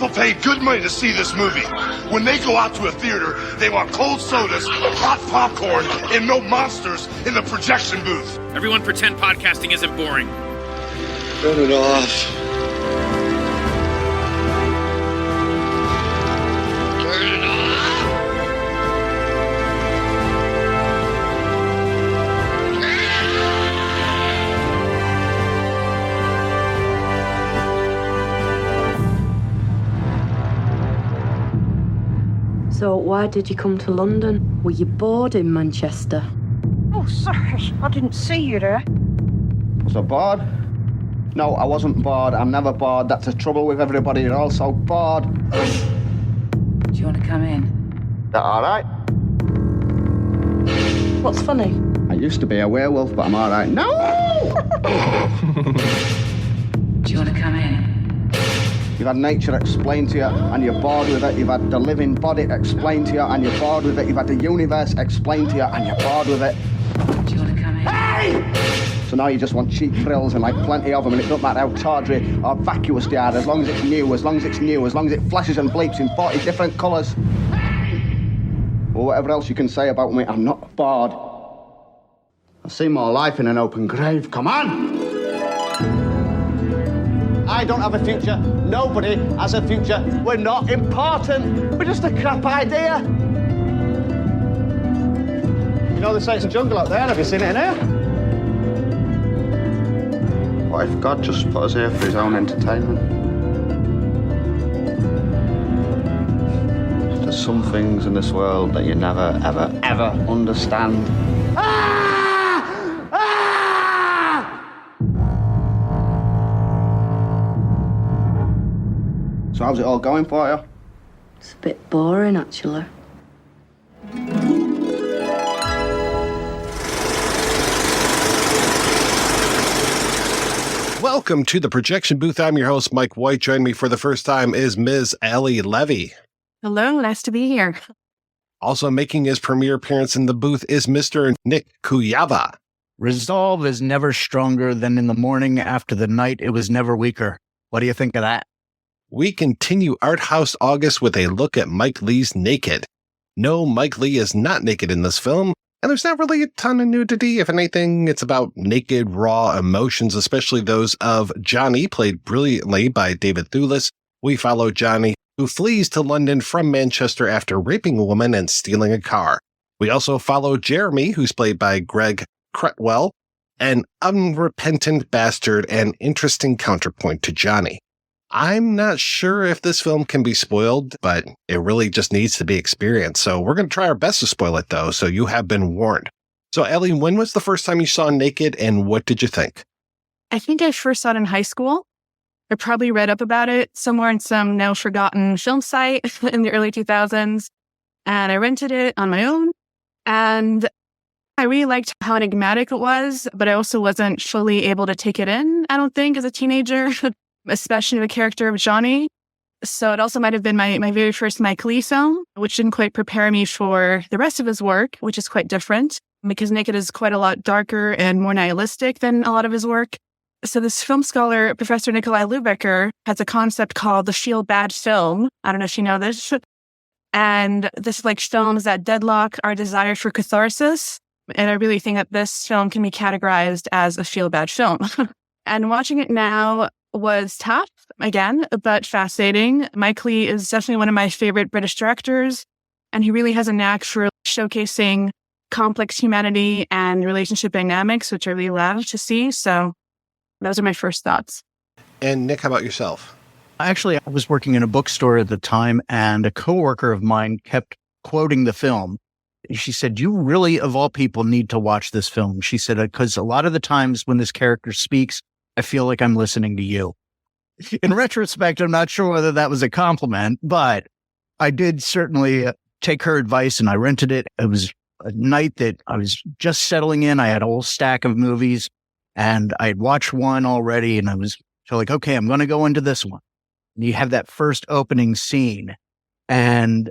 People pay good money to see this movie. When they go out to a theater, they want cold sodas, hot popcorn, and no monsters in the projection booth. Everyone pretend podcasting isn't boring. Turn it off. So why did you come to London? Were you bored in Manchester? Oh, sorry. I didn't see you there. Was I bored? No, I wasn't bored. I'm never bored. That's the trouble with everybody. You're all so bored. Do you want to come in? That all right? What's funny? I used to be a werewolf, but I'm all right. No! Do you want to come in? You've had nature explained to you, and you're bored with it. You've had the living body explained to you, and you're bored with it. You've had the universe explained to you, and you're bored with it. Do you want to come in? Hey! So now you just want cheap thrills and like plenty of them, and it doesn't matter how tawdry or vacuous they are, as long as it's new, as long as it's new, as long as it flashes and bleeps in 40 different colours. Or whatever else you can say about me, I'm not bored. I've seen more life in an open grave. Come on! I don't have a future. Nobody has a future. We're not important. We're just a crap idea. You know, they say it's a jungle out there. Have you seen it in here? What if God just put us here for his own entertainment? There's some things in this world that you never, ever, ever understand. So how's it all going for you? It's a bit boring, actually. Welcome to the Projection Booth. I'm your host, Mike White. Joining me for the first time is Ms. Elinor Lewy. Hello, nice to be here. Also making his premiere appearance in the booth is Mr. Nick Kujawa. Resolve is never stronger than in the morning after the night it was never weaker. What do you think of that? We continue Art House August with a look at Mike Leigh's Naked. No, Mike Leigh is not naked in this film, and there's not really a ton of nudity. If anything, it's about naked, raw emotions, especially those of Johnny, played brilliantly by David Thewlis. We follow Johnny, who flees to London from Manchester after raping a woman and stealing a car. We also follow Jeremy, who's played by Greg Crutwell, an unrepentant bastard and interesting counterpoint to Johnny. I'm not sure if this film can be spoiled, but it really just needs to be experienced. So we're going to try our best to spoil it, though, so you have been warned. So, Ellie, when was the first time you saw Naked, and what did you think? I think I first saw it in high school. I probably read up about it somewhere in some now forgotten film site in the early 2000s, and I rented it on my own. And I really liked how enigmatic it was, but I also wasn't fully able to take it in, I don't think, as a teenager. Especially the character of Johnny. So it also might have been my very first Mike Leigh film, which didn't quite prepare me for the rest of his work, which is quite different because Naked is quite a lot darker and more nihilistic than a lot of his work. So this film scholar, Professor Nikolai Lübecker, has a concept called the feel-bad film. I don't know if you know this. And this like films that deadlock our desire for catharsis. And I really think that this film can be categorized as a feel-bad film. And watching it now was tough, again, but fascinating. Mike Leigh is definitely one of my favorite British directors, and he really has a knack for showcasing complex humanity and relationship dynamics, which I really love to see. So those are my first thoughts. And Nick, how about yourself? Actually, I was working in a bookstore at the time, and a coworker of mine kept quoting the film. She said, "You really, of all people, need to watch this film." She said, because a lot of the times when this character speaks, I feel like I'm listening to you. In retrospect, I'm not sure whether that was a compliment, but I did certainly take her advice and I rented it. It was a night that I was just settling in. I had a whole stack of movies and I had watched one already and I was like, okay, I'm going to go into this one. And you have that first opening scene and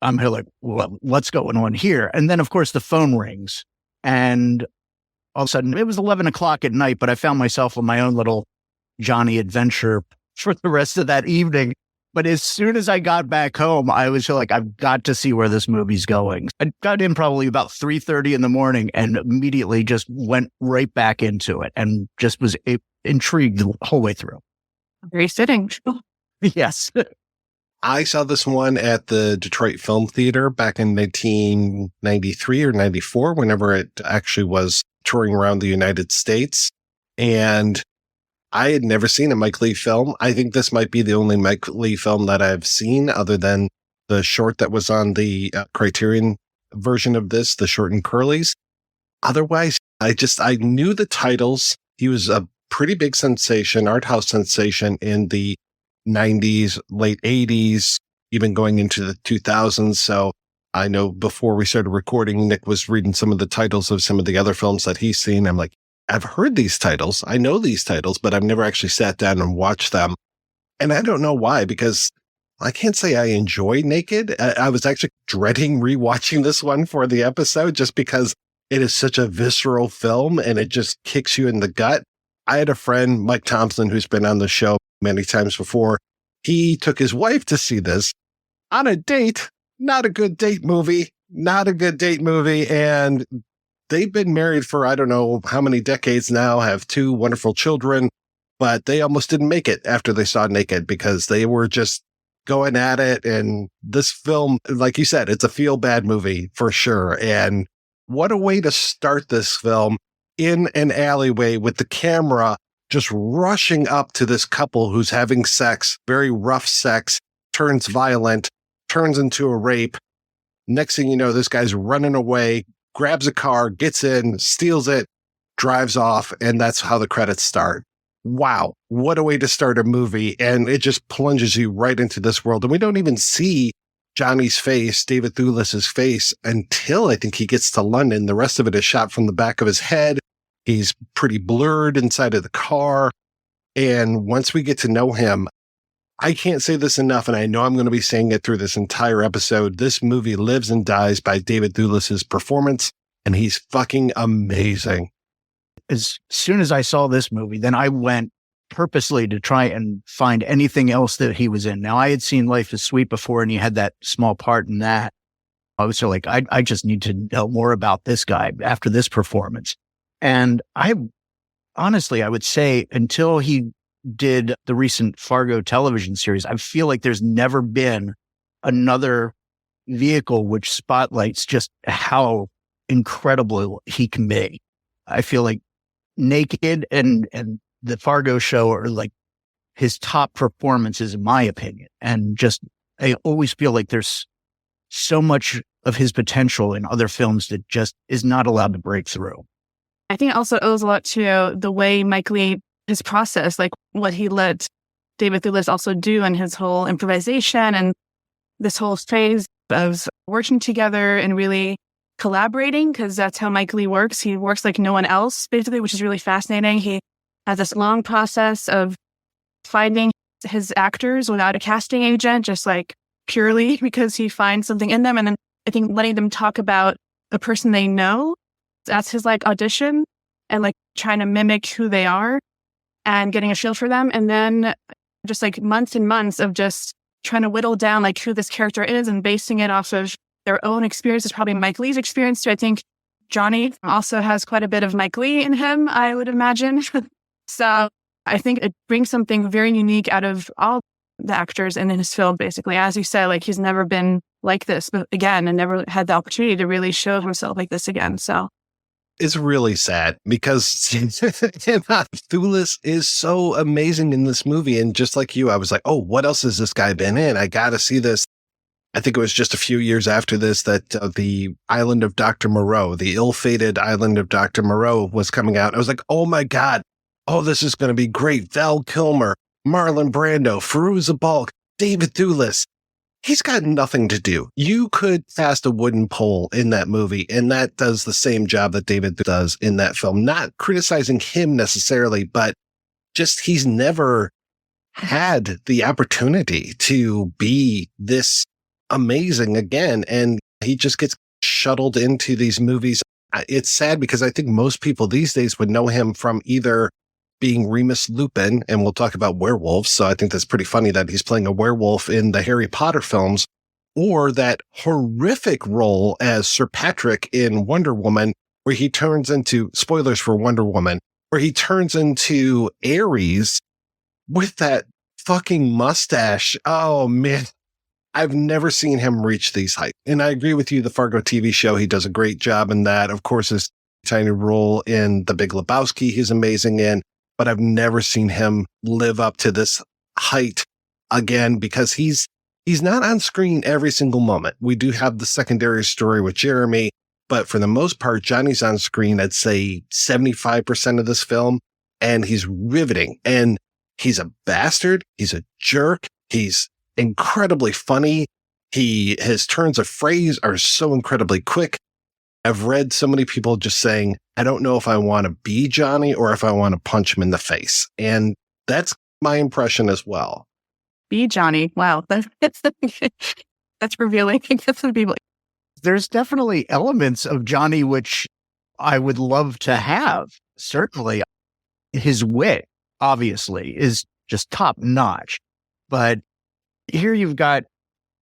I'm like, well, what's going on here? And then, of course, the phone rings and all of a sudden, it was 11 o'clock at night, but I found myself on my own little Johnny adventure for the rest of that evening. But as soon as I got back home, I was like, I've got to see where this movie's going. I got in probably about 3:30 in the morning and immediately just went right back into it and just was intrigued the whole way through. Very fitting. Yes. I saw this one at the Detroit Film Theater back in 1993 or 94, whenever it actually was touring around the United States. And I had never seen a Mike Leigh film. I think this might be the only Mike Leigh film that I've seen other than the short that was on the Criterion version of this, the short and curlies. Otherwise, I knew the titles. He was a pretty big sensation, art house sensation in the 90s, late 80s, even going into the 2000s. So I know before we started recording, Nick was reading some of the titles of some of the other films that he's seen. I'm like, I've heard these titles. I know these titles, but I've never actually sat down and watched them. And I don't know why, because I can't say I enjoy Naked. I was actually dreading rewatching this one for the episode just because it is such a visceral film and it just kicks you in the gut. I had a friend, Mike Thompson, who's been on the show many times before. He took his wife to see this on a date. Not a good date movie. Not a good date movie. And they've been married for I don't know how many decades now, have 2 wonderful children, but they almost didn't make it after they saw Naked because they were just going at it. And this film, like you said, it's a feel-bad movie for sure. And what a way to start this film, in an alleyway with the camera just rushing up to this couple who's having sex, very rough sex, turns violent, turns into a rape. Next thing you know, this guy's running away, grabs a car, gets in, steals it, drives off, and that's how the credits start. Wow, what a way to start a movie. And it just plunges you right into this world. And we don't even see Johnny's face, David Thewlis' face, until I think he gets to London. The rest of it is shot from the back of his head. He's pretty blurred inside of the car. And once we get to know him, I can't say this enough, and I know I'm going to be saying it through this entire episode. This movie lives and dies by David Thewlis' performance, and he's fucking amazing. As soon as I saw this movie, then I went purposely to try and find anything else that he was in. Now, I had seen Life is Sweet before, and he had that small part in that. I was so like, I just need to know more about this guy after this performance. And I would say until he did the recent Fargo television series, I feel like there's never been another vehicle which spotlights just how incredible he can be. I feel like Naked and the Fargo show are like his top performances, in my opinion. And just, I always feel like there's so much of his potential in other films that just is not allowed to break through. I think it also owes a lot to the way Mike Leigh, his process, like what he let David Thewlis also do and his whole improvisation and this whole phase of working together and really collaborating, because that's how Mike Leigh works. He works like no one else, basically, which is really fascinating. He has this long process of finding his actors without a casting agent, just like purely because he finds something in them. And then I think letting them talk about a person they know, that's his like audition, and like trying to mimic who they are and getting a feel for them. And then just like months and months of just trying to whittle down like who this character is and basing it off of their own experiences, probably Mike Leigh's experience too. I think Johnny also has quite a bit of Mike Leigh in him, I would imagine. So I think it brings something very unique out of all the actors in his film, basically. As you said, like he's never been like this, but again, and never had the opportunity to really show himself like this again. So it's really sad because Thewlis is so amazing in this movie. And just like you, I was like, oh, what else has this guy been in? I got to see this. I think it was just a few years after this that the Island of Dr. Moreau, the ill-fated Island of Dr. Moreau was coming out. I was like, oh my God. Oh, this is going to be great. Val Kilmer, Marlon Brando, Fairuza Balk, David Thewlis. He's got nothing to do. You could cast a wooden pole in that movie, and that does the same job that David does in that film. Not criticizing him necessarily, but just he's never had the opportunity to be this amazing again. And he just gets shuttled into these movies. It's sad because I think most people these days would know him from either being Remus Lupin, and we'll talk about werewolves. So I think that's pretty funny that he's playing a werewolf in the Harry Potter films, or that horrific role as Sir Patrick in Wonder Woman, where he turns into, spoilers for Wonder Woman, where he turns into Ares with that fucking mustache. Oh man. I've never seen him reach these heights. And I agree with you, the Fargo TV show, he does a great job in that. Of course, his tiny role in The Big Lebowski, he's amazing in, but I've never seen him live up to this height again, because he's not on screen every single moment. We do have the secondary story with Jeremy, but for the most part, Johnny's on screen, I'd say 75% of this film, and he's riveting. And he's a bastard. He's a jerk. He's incredibly funny. His turns of phrase are so incredibly quick. I've read so many people just saying, I don't know if I want to be Johnny or if I want to punch him in the face. And that's my impression as well. Be Johnny. Wow. That's revealing. That's what people. There's definitely elements of Johnny which I would love to have. Certainly, his wit, obviously, is just top notch. But here you've got,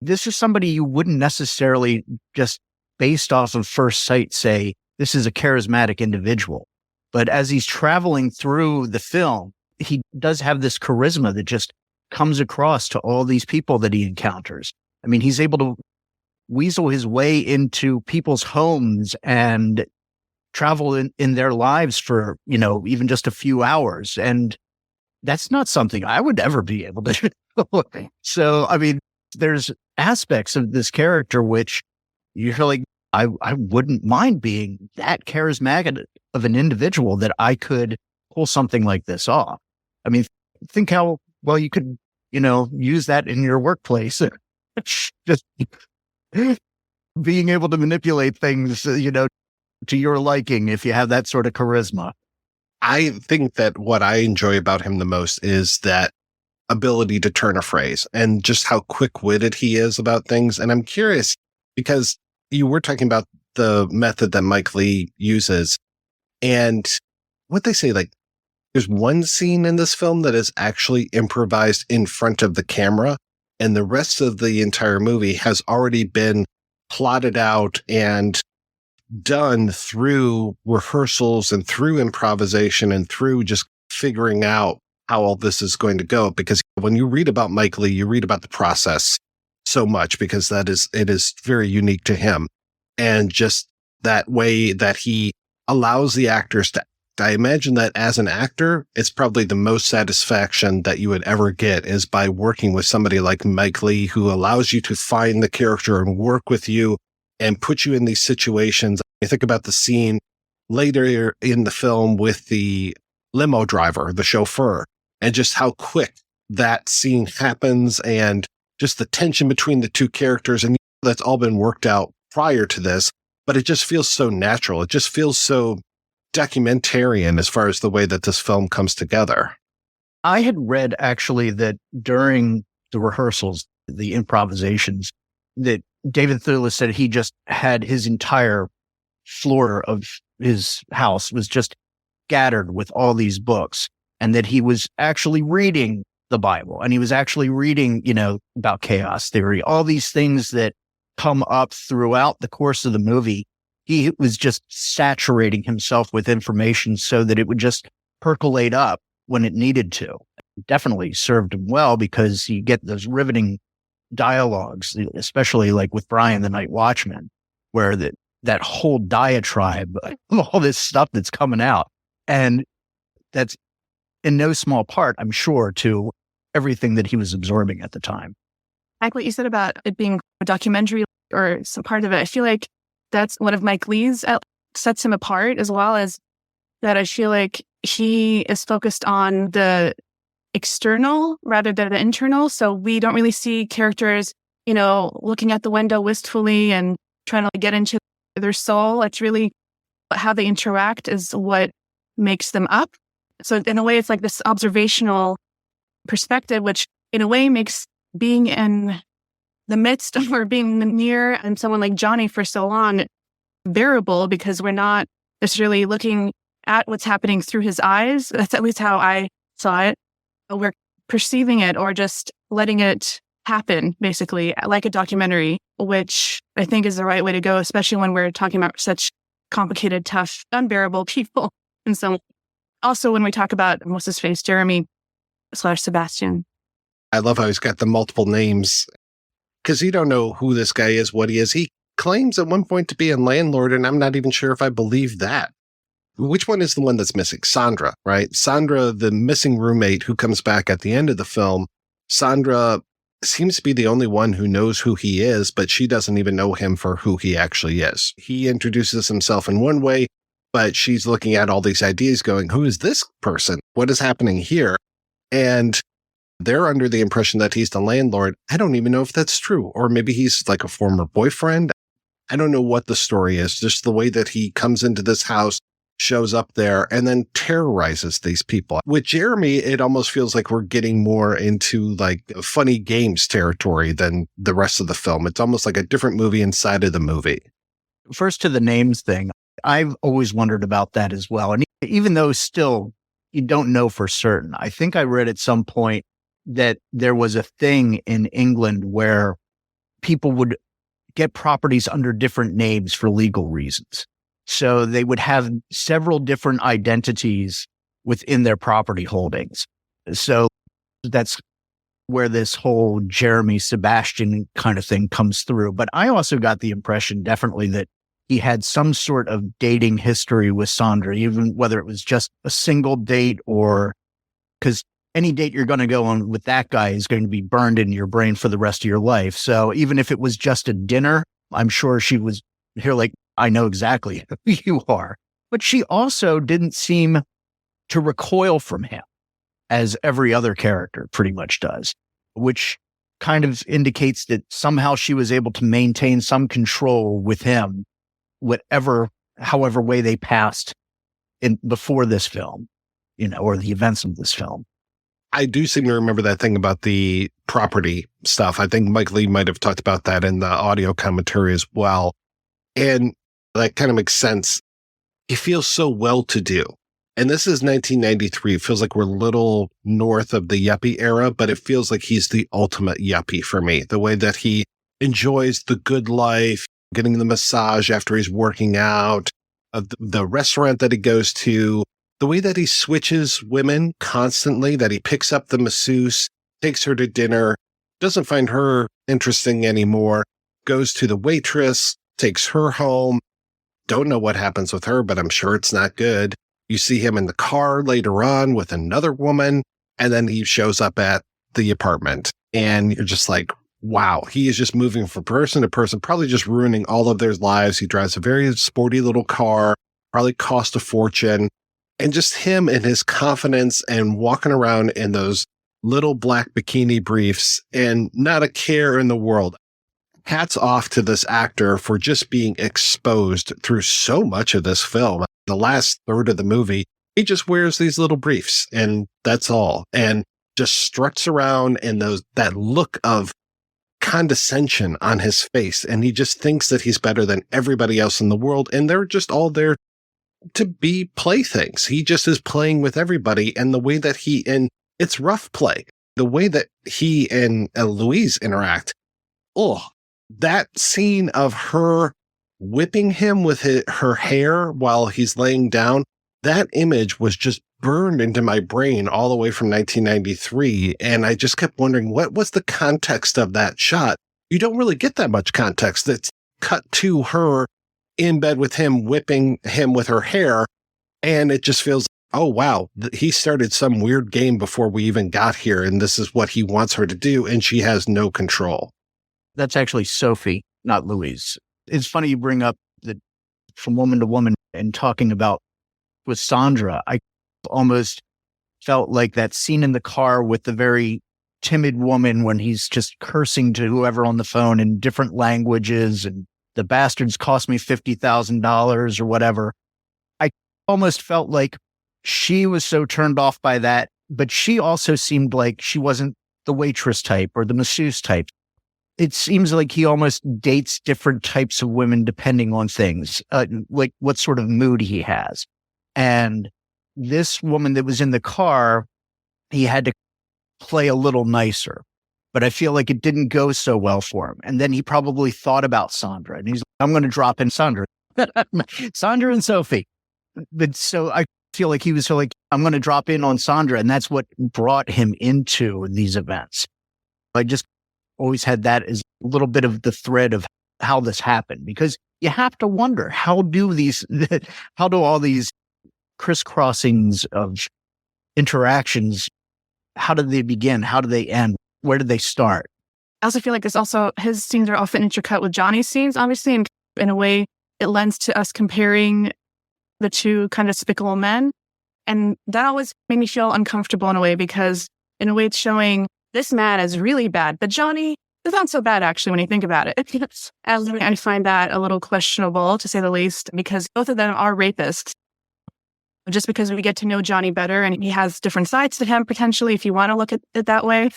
this is somebody you wouldn't necessarily just based off of first sight say, this is a charismatic individual. But as he's traveling through the film, he does have this charisma that just comes across to all these people that he encounters. I mean, he's able to weasel his way into people's homes and travel in their lives for, even just a few hours. And that's not something I would ever be able to do. So, I mean, there's aspects of this character which you're like, I wouldn't mind being that charismatic of an individual that I could pull something like this off. I mean, think how well you could, use that in your workplace. Just being able to manipulate things, to your liking if you have that sort of charisma. I think that what I enjoy about him the most is that ability to turn a phrase and just how quick-witted he is about things. And I'm curious because you were talking about the method that Mike Leigh uses, and what they say, like, there's one scene in this film that is actually improvised in front of the camera, and the rest of the entire movie has already been plotted out and done through rehearsals and through improvisation and through just figuring out how all this is going to go. Because when you read about Mike Leigh, you read about the process so much because it is very unique to him. And just that way that he allows the actors to, I imagine that as an actor, it's probably the most satisfaction that you would ever get is by working with somebody like Mike Leigh, who allows you to find the character and work with you and put you in these situations. I think about the scene later in the film with the limo driver, the chauffeur, and just how quick that scene happens and just the tension between the two characters. And that's all been worked out prior to this, but it just feels so natural. It just feels so documentarian as far as the way that this film comes together. I had read actually that during the rehearsals, the improvisations, that David Thewlis said he just had his entire floor of his house was just scattered with all these books, and that he was actually reading the Bible, and he was actually reading, about chaos theory, all these things that come up throughout the course of the movie. He was just saturating himself with information so that it would just percolate up when it needed to. It definitely served him well because you get those riveting dialogues, especially like with Brian the Night Watchman, where that whole diatribe of all this stuff that's coming out. And that's in no small part, I'm sure, to everything that he was absorbing at the time. Like what you said about it being a documentary or some part of it, I feel like that's one of Mike Leigh's sets him apart, as well as that I feel like he is focused on the external rather than the internal. So we don't really see characters, looking at the window wistfully and trying to get into their soul. It's really how they interact is what makes them up. So in a way, it's like this observational perspective, which in a way makes being in the midst of or being near and someone like Johnny for so long bearable, because we're not necessarily looking at what's happening through his eyes. That's at least how I saw it. We're perceiving it or just letting it happen, basically, like a documentary, which I think is the right way to go, especially when we're talking about such complicated, tough, unbearable people. And so also when we talk about, what's his face, Jeremy / Sebastian. I love how he's got the multiple names because you don't know who this guy is, what he is. He claims at one point to be a landlord, and I'm not even sure if I believe that. Which one is the one that's missing? Sandra, right? Sandra, the missing roommate who comes back at the end of the film. Sandra seems to be the only one who knows who he is, but she doesn't even know him for who he actually is. He introduces himself in one way, but she's looking at all these ideas going, who is this person? What is happening here? And they're under the impression that he's the landlord. I don't even know if that's true. Or maybe he's like a former boyfriend. I don't know what the story is. Just the way that he comes into this house, shows up there, and then terrorizes these people. With Jeremy, it almost feels like we're getting more into like funny games territory than the rest of the film. It's almost like a different movie inside of the movie. First to the names thing, I've always wondered about that as well. And even though still you don't know for certain, I think I read at some point that there was a thing in England where people would get properties under different names for legal reasons. So they would have several different identities within their property holdings. So that's where this whole Jeremy Sebastian kind of thing comes through. But I also got the impression definitely that he had some sort of dating history with Sandra, even whether it was just a single date or because any date you're going to go on with that guy is going to be burned in your brain for the rest of your life. So even if it was just a dinner, I'm sure she was here like, I know exactly who you are. But she also didn't seem to recoil from him as every other character pretty much does, which kind of indicates that somehow she was able to maintain some control with him, however way they passed in before this film, or the events of this film. I do seem to remember that thing about the property stuff. I think Mike Leigh might have talked about that in the audio commentary as well. And that kind of makes sense. He feels so well-to-do. And this is 1993. It feels like we're a little north of the yuppie era, but it feels like he's the ultimate yuppie for me. The way that he enjoys the good life, getting the massage after he's working out, the restaurant that he goes to, the way that he switches women constantly, that he picks up the masseuse, takes her to dinner, doesn't find her interesting anymore, goes to the waitress, takes her home. Don't know what happens with her, but I'm sure it's not good. You see him in the car later on with another woman, and then he shows up at the apartment. And you're just like, wow, he is just moving from person to person, probably just ruining all of their lives. He drives a very sporty little car, probably cost a fortune. And just him and his confidence and walking around in those little black bikini briefs and not a care in the world. Hats off to this actor for just being exposed through so much of this film. The last third of the movie, he just wears these little briefs and that's all. And just struts around and that look of condescension on his face. And he just thinks that he's better than everybody else in the world. And they're just all there to be playthings. He just is playing with everybody. And the way that it's rough play. The way that he and Louise interact. Oh, that scene of her whipping him with her hair while he's laying down, that image was just burned into my brain all the way from 1993. And I just kept wondering, what was the context of that shot? You don't really get that much context. That's cut to her in bed with him, whipping him with her hair. And it just feels, oh, wow, he started some weird game before we even got here. And this is what he wants her to do. And she has no control. That's actually Sophie, not Louise. It's funny you bring up that from woman to woman and talking about with Sandra. I almost felt like that scene in the car with the very timid woman when he's just cursing to whoever on the phone in different languages and the bastards cost me $50,000 or whatever. I almost felt like she was so turned off by that, but she also seemed like she wasn't the waitress type or the masseuse type. It seems like he almost dates different types of women depending on things, like what sort of mood he has. And this woman that was in the car, he had to play a little nicer. But I feel like it didn't go so well for him. And then he probably thought about Sandra. And he's like, I'm going to drop in Sandra. Sandra and Sophie. But so I feel like he was like, I'm going to drop in on Sandra. And that's what brought him into these events. I just always had that as a little bit of the thread of how this happened, because you have to wonder, how do all these crisscrossings of interactions, how did they begin? How do they end? Where did they start? I also feel like there's also, his scenes are often intercut with Johnny's scenes, obviously, and in a way it lends to us comparing the two kind of despicable men. And that always made me feel uncomfortable in a way, because in a way it's showing this man is really bad, but Johnny is not so bad actually when you think about it. And I find that a little questionable, to say the least, because both of them are rapists. Just because we get to know Johnny better and he has different sides to him, potentially, if you want to look at it that way,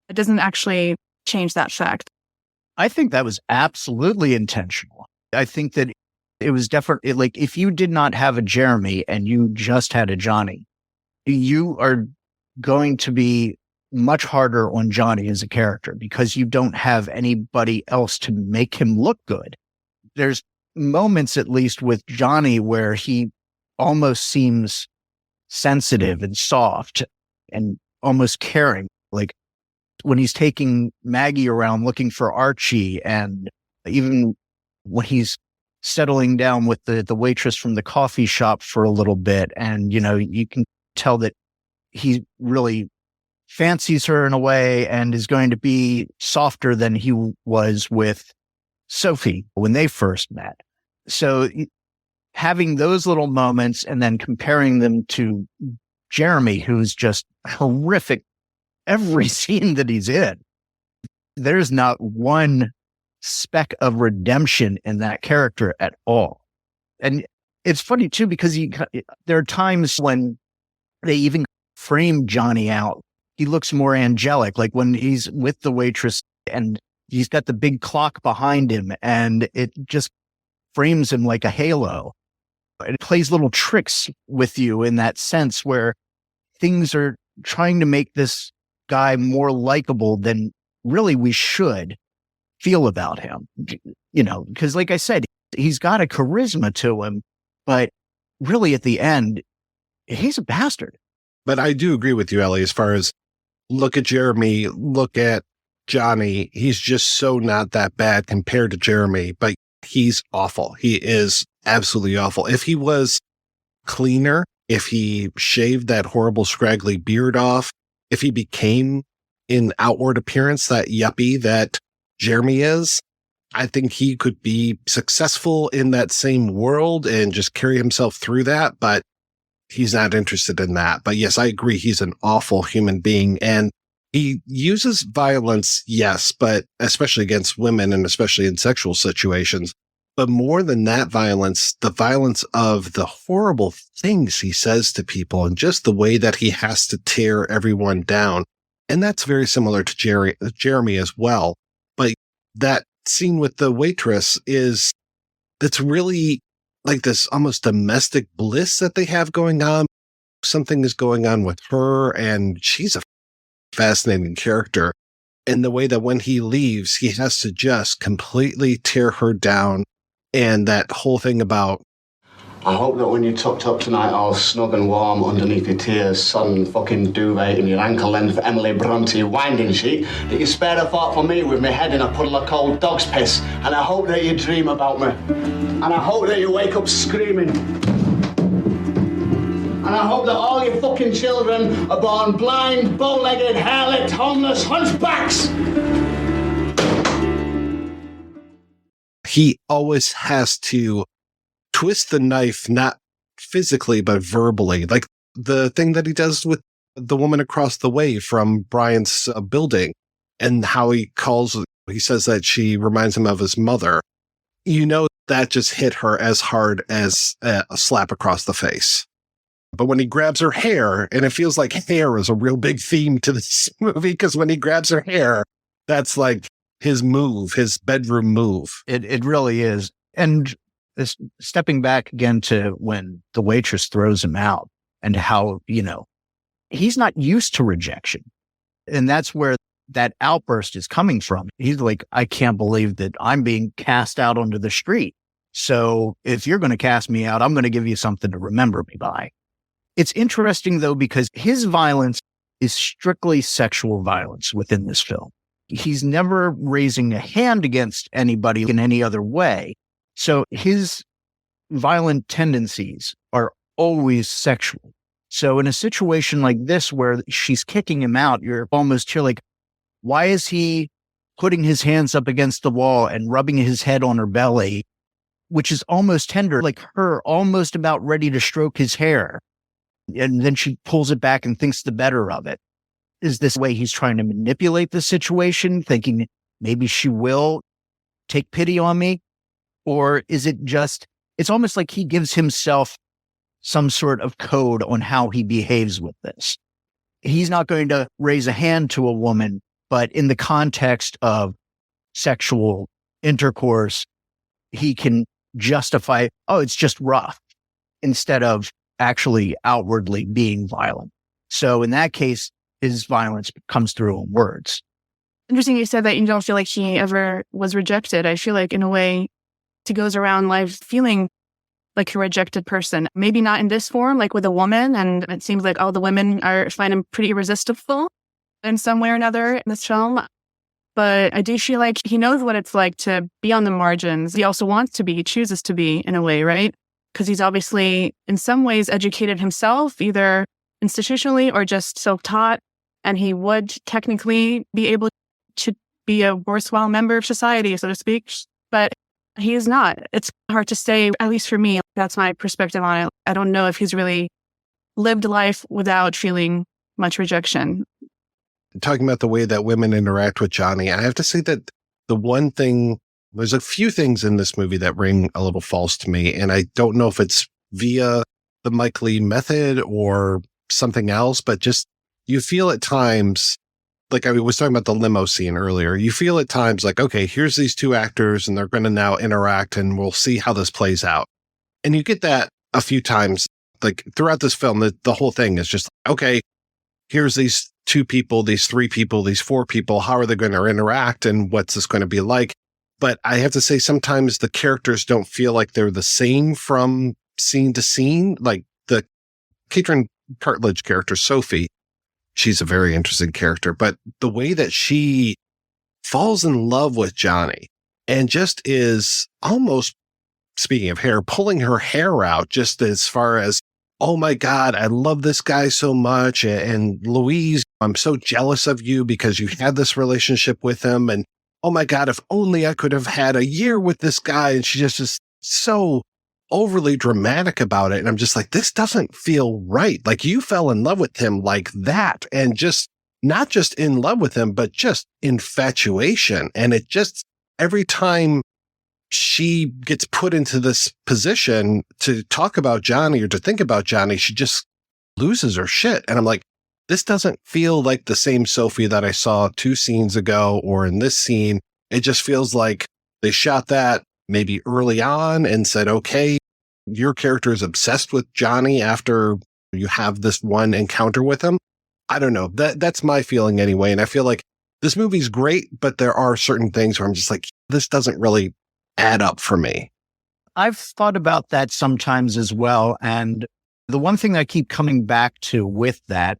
it doesn't actually change that fact. I think that was absolutely intentional. I think that it was definitely, like, if you did not have a Jeremy and you just had a Johnny, you are going to be much harder on Johnny as a character because you don't have anybody else to make him look good. There's moments, at least with Johnny, where he almost seems sensitive and soft and almost caring. Like when he's taking Maggie around looking for Archie, and even when he's settling down with the waitress from the coffee shop for a little bit. And, you know, you can tell that he really fancies her in a way and is going to be softer than he was with Sophie when they first met. So having those little moments and then comparing them to Jeremy, who's just horrific every scene that he's in, there's not one speck of redemption in that character at all. And it's funny too, because there are times when they even frame Johnny out. He looks more angelic, like when he's with the waitress and he's got the big clock behind him and it just frames him like a halo. It plays little tricks with you in that sense where things are trying to make this guy more likable than really we should feel about him. You know, because like I said, he's got a charisma to him, but really at the end, he's a bastard. But I do agree with you, Ellie, as far as look at Jeremy, look at Johnny. He's just so not that bad compared to Jeremy, but he's awful. He is absolutely awful. If he was cleaner, if he shaved that horrible scraggly beard off, if he became in outward appearance that yuppie that Jeremy is, I think he could be successful in that same world and just carry himself through that. But he's not interested in that. But yes, I agree. He's an awful human being. And he uses violence, yes, but especially against women and especially in sexual situations. But more than that violence, the violence of the horrible things he says to people and just the way that he has to tear everyone down. And that's very similar to Jeremy as well. But that scene with the waitress that's really like this almost domestic bliss that they have going on. Something is going on with her, and she's a fascinating character. And the way that when he leaves, he has to just completely tear her down. And that whole thing about, I hope that when you're tucked up tonight all snug and warm underneath your tears, sodden fucking duvet and your ankle-length Emily Bronte winding sheet, that you spare a thought for me with my head in a puddle of cold dog's piss. And I hope that you dream about me. And I hope that you wake up screaming. And I hope that all your fucking children are born blind, bow-legged, hair-lipped, homeless hunchbacks. he always has to twist the knife, not physically, but verbally. Like the thing that he does with the woman across the way from Brian's building, and how he says that she reminds him of his mother. You know, that just hit her as hard as a slap across the face. But when he grabs her hair, and it feels like hair is a real big theme to this movie, because when he grabs her hair, that's like his move, his bedroom move. It really is. And stepping back again to when the waitress throws him out and how, he's not used to rejection. And that's where that outburst is coming from. He's like, I can't believe that I'm being cast out onto the street. So if you're going to cast me out, I'm going to give you something to remember me by. It's interesting, though, because his violence is strictly sexual violence within this film. He's never raising a hand against anybody in any other way. So his violent tendencies are always sexual. So in a situation like this where she's kicking him out, you're like, why is he putting his hands up against the wall and rubbing his head on her belly, which is almost tender, like her almost about ready to stroke his hair. And then she pulls it back and thinks the better of it. Is this way he's trying to manipulate the situation, thinking maybe she will take pity on me? Or is it just, it's almost like he gives himself some sort of code on how he behaves with this. He's not going to raise a hand to a woman, but in the context of sexual intercourse, he can justify, oh, it's just rough, instead of actually outwardly being violent. So in that case, his violence comes through in words. Interesting you said that you don't feel like she ever was rejected. I feel like in a way she goes around life feeling like a rejected person. Maybe not in this form, like with a woman, and it seems like all the women find him pretty irresistible in some way or another in this film. But I do feel like he knows what it's like to be on the margins. He also wants to be, he chooses to be in a way, right? Because he's obviously in some ways educated himself, either institutionally or just self-taught. And he would technically be able to be a worthwhile member of society, so to speak. But he is not. It's hard to say, at least for me. That's my perspective on it. I don't know if he's really lived life without feeling much rejection. Talking about the way that women interact with Johnny, I have to say that the one thing, there's a few things in this movie that ring a little false to me. And I don't know if it's via the Mike Leigh method or something else, but just you feel at times, like I was talking about the limo scene earlier, you feel at times like, okay, here's these two actors and they're going to now interact and we'll see how this plays out. And you get that a few times, like throughout this film, the whole thing is just, okay, here's these two people, these three people, these four people, how are they going to interact and what's this going to be like? But I have to say, sometimes the characters don't feel like they're the same from scene to scene. Like the Katrin Cartledge character, Sophie, she's a very interesting character, but the way that she falls in love with Johnny and just is almost, speaking of hair, pulling her hair out just as far as, oh my God, I love this guy so much. And Louise, I'm so jealous of you because you had this relationship with him. And oh my God, if only I could have had a year with this guy. And she just is so overly dramatic about it. And I'm just like, this doesn't feel right. Like you fell in love with him like that, and just not just in love with him, but just infatuation. And it just, every time she gets put into this position to talk about Johnny or to think about Johnny, she just loses her shit. And I'm like, this doesn't feel like the same Sophie that I saw 2 scenes ago or in this scene. It just feels like they shot that maybe early on and said, okay, your character is obsessed with Johnny after you have this one encounter with him. I don't know. That's my feeling anyway. And I feel like this movie's great, but there are certain things where I'm just like, this doesn't really add up for me. I've thought about that sometimes as well. And the one thing I keep coming back to with that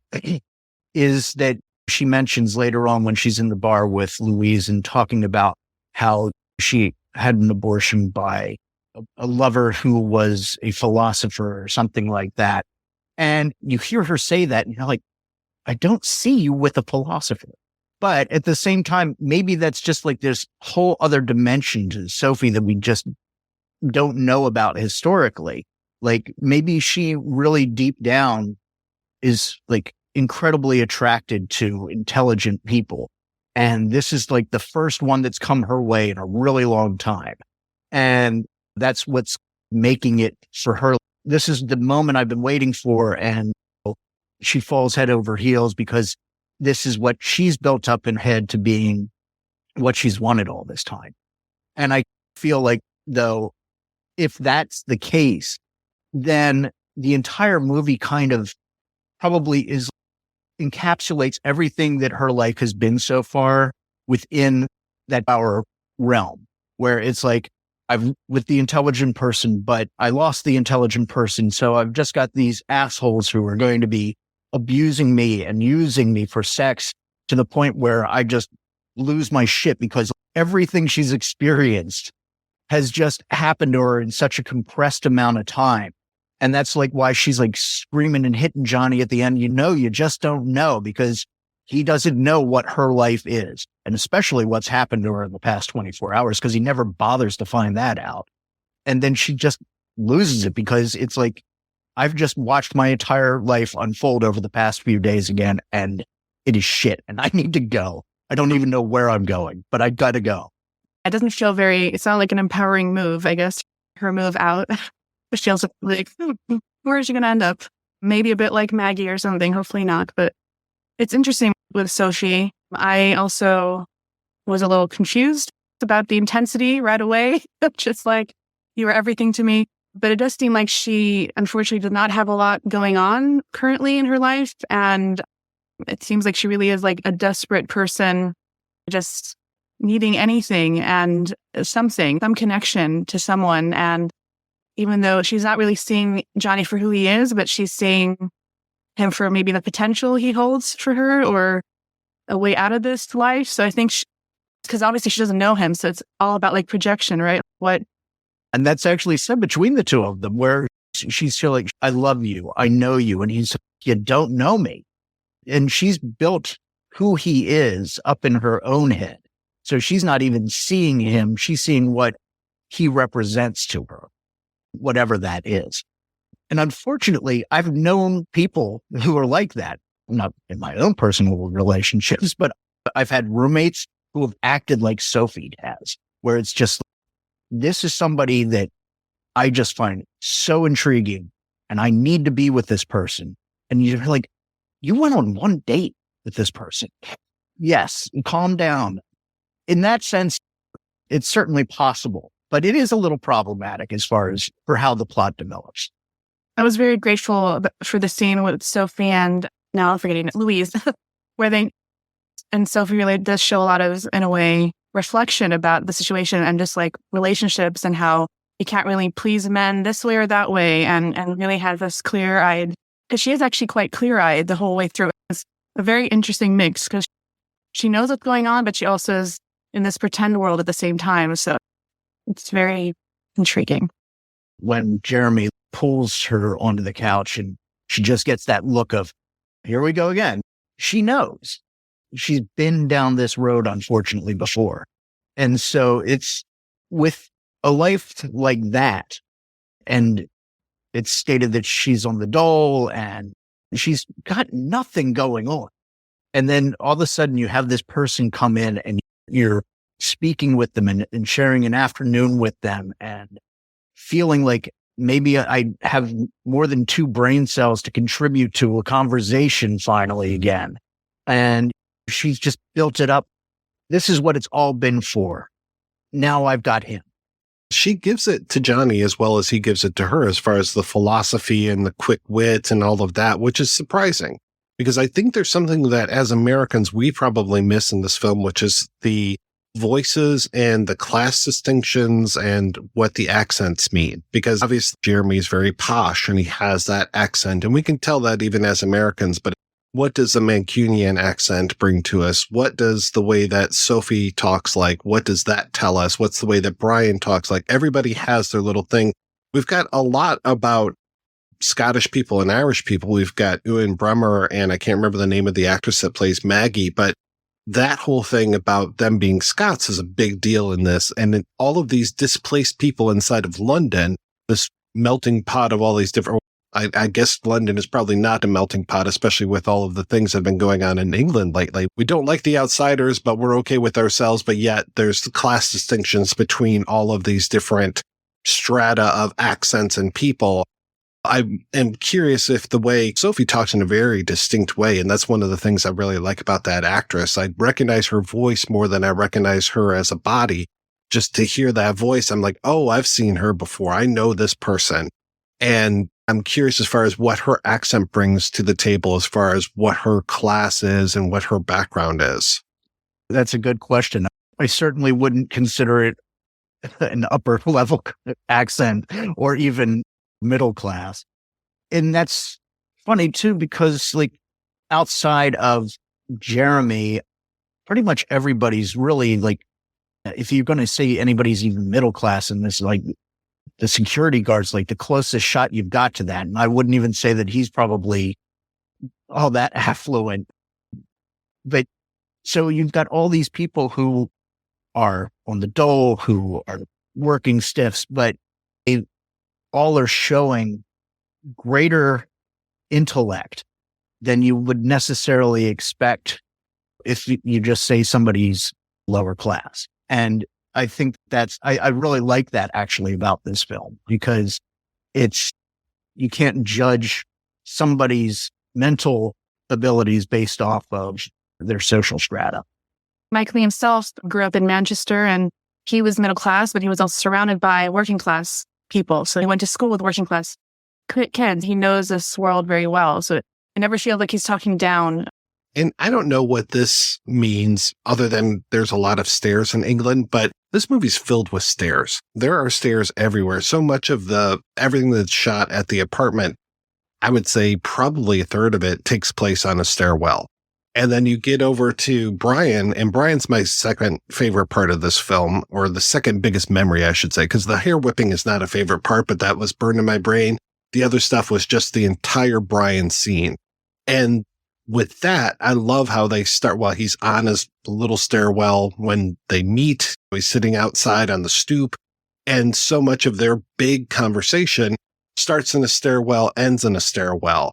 is that she mentions later on when she's in the bar with Louise and talking about how she had an abortion by a lover who was a philosopher or something like that. And you hear her say that and you're like, I don't see you with a philosopher. But at the same time, maybe that's just like this whole other dimension to Sophie that we just don't know about historically. Like maybe she really deep down is like incredibly attracted to intelligent people. And this is like the first one that's come her way in a really long time. And that's what's making it for her. This is the moment I've been waiting for. And she falls head over heels because this is what she's built up in head to being what she's wanted all this time. And I feel like, though, if that's the case, then the entire movie kind of probably encapsulates everything that her life has been so far within that power realm, where it's like, I've with the intelligent person, but I lost the intelligent person. So I've just got these assholes who are going to be abusing me and using me for sex to the point where I just lose my shit because everything she's experienced has just happened to her in such a compressed amount of time. And that's like why she's like screaming and hitting Johnny at the end. You just don't know because he doesn't know what her life is. And especially what's happened to her in the past 24 hours, because he never bothers to find that out. And then she just loses it because it's like, I've just watched my entire life unfold over the past few days again, and it is shit. And I need to go. I don't even know where I'm going, but I got to go. It doesn't feel it's not like an empowering move, I guess, her move out. But she also like, where is she going to end up? Maybe a bit like Maggie or something. Hopefully not. But it's interesting with Sophie. I also was a little confused about the intensity right away. Just like, you were everything to me. But it does seem like she, unfortunately, did not have a lot going on currently in her life. And it seems like she really is like a desperate person, just needing anything and some connection to someone. And even though she's not really seeing Johnny for who he is, but she's seeing him for maybe the potential he holds for her or a way out of this life. So I think because obviously she doesn't know him. So it's all about like projection, right? And that's actually said between the two of them, where she's like, I love you. I know you. And he's, you don't know me. And she's built who he is up in her own head. So she's not even seeing him. She's seeing what he represents to her, whatever that is. And unfortunately, I've known people who are like that, not in my own personal relationships, but I've had roommates who have acted like Sophie has, where it's just, this is somebody that I just find so intriguing and I need to be with this person. And you're like, you went on one date with this person. Yes, calm down. In that sense, it's certainly possible, but it is a little problematic as far as for how the plot develops. I was very grateful for the scene with Sophie and, now I'm forgetting, Louise, where Sophie really does show a lot of, in a way, reflection about the situation and just like relationships and how you can't really please men this way or that way, and really has this clear-eyed, because she is actually quite clear-eyed the whole way through. It's a very interesting mix because she knows what's going on, but she also is in this pretend world at the same time. So it's very intriguing. When Jeremy pulls her onto the couch and she just gets that look of, here we go again. She knows. She's been down this road, unfortunately, before. And so it's with a life like that, and it's stated that she's on the dole and she's got nothing going on. And then all of a sudden you have this person come in and you're speaking with them and sharing an afternoon with them and feeling like maybe I have more than 2 brain cells to contribute to a conversation finally again. And she's just built it up. This is what it's all been for. Now I've got him. She gives it to Johnny as well as he gives it to her as far as the philosophy and the quick wit and all of that, which is surprising because I think there's something that as Americans, we probably miss in this film, which is the voices and the class distinctions and what the accents mean. Because obviously Jeremy's very posh and he has that accent, and we can tell that even as Americans, but what does the Mancunian accent bring to us? What does the way that Sophie talks like? What does that tell us? What's the way that Brian talks like? Everybody has their little thing. We've got a lot about Scottish people and Irish people. We've got Ewan Bremmer, and I can't remember the name of the actress that plays Maggie, but that whole thing about them being Scots is a big deal in this. And then all of these displaced people inside of London, this melting pot of all these different, I guess London is probably not a melting pot, especially with all of the things that have been going on in England lately. We don't like the outsiders, but we're okay with ourselves. But yet there's class distinctions between all of these different strata of accents and people. I am curious if the way Sophie talks in a very distinct way, and that's one of the things I really like about that actress. I recognize her voice more than I recognize her as a body. just to hear that voice, I'm like, oh, I've seen her before. I know this person. And I'm curious as far as what her accent brings to the table, as far as what her class is and what her background is. That's a good question. I certainly wouldn't consider it an upper level accent or even middle class. And that's funny too, because like outside of Jeremy, pretty much everybody's really like, if you're going to say anybody's even middle class in this, like the security guard's like the closest shot you've got to that. And I wouldn't even say that he's probably all that affluent. But so you've got all these people who are on the dole, who are working stiffs, but they all are showing greater intellect than you would necessarily expect if you just say somebody's lower class. And I think I really like that actually about this film, because you can't judge somebody's mental abilities based off of their social strata. Mike Leigh himself grew up in Manchester, and he was middle class, but he was also surrounded by working class people. So he went to school with working class kids. He knows this world very well. So I never feel like he's talking down. And I don't know what this means other than there's a lot of stairs in England, but this movie's filled with stairs. There are stairs everywhere. So much of everything that's shot at the apartment, I would say probably a third of it takes place on a stairwell. And then you get over to Brian, and Brian's my second favorite part of this film, or the second biggest memory, I should say, because the hair whipping is not a favorite part, but that was burned in my brain. The other stuff was just the entire Brian scene. And with that, I love how they start while he's on his little stairwell when they meet. He's sitting outside on the stoop, and so much of their big conversation starts in a stairwell, ends in a stairwell.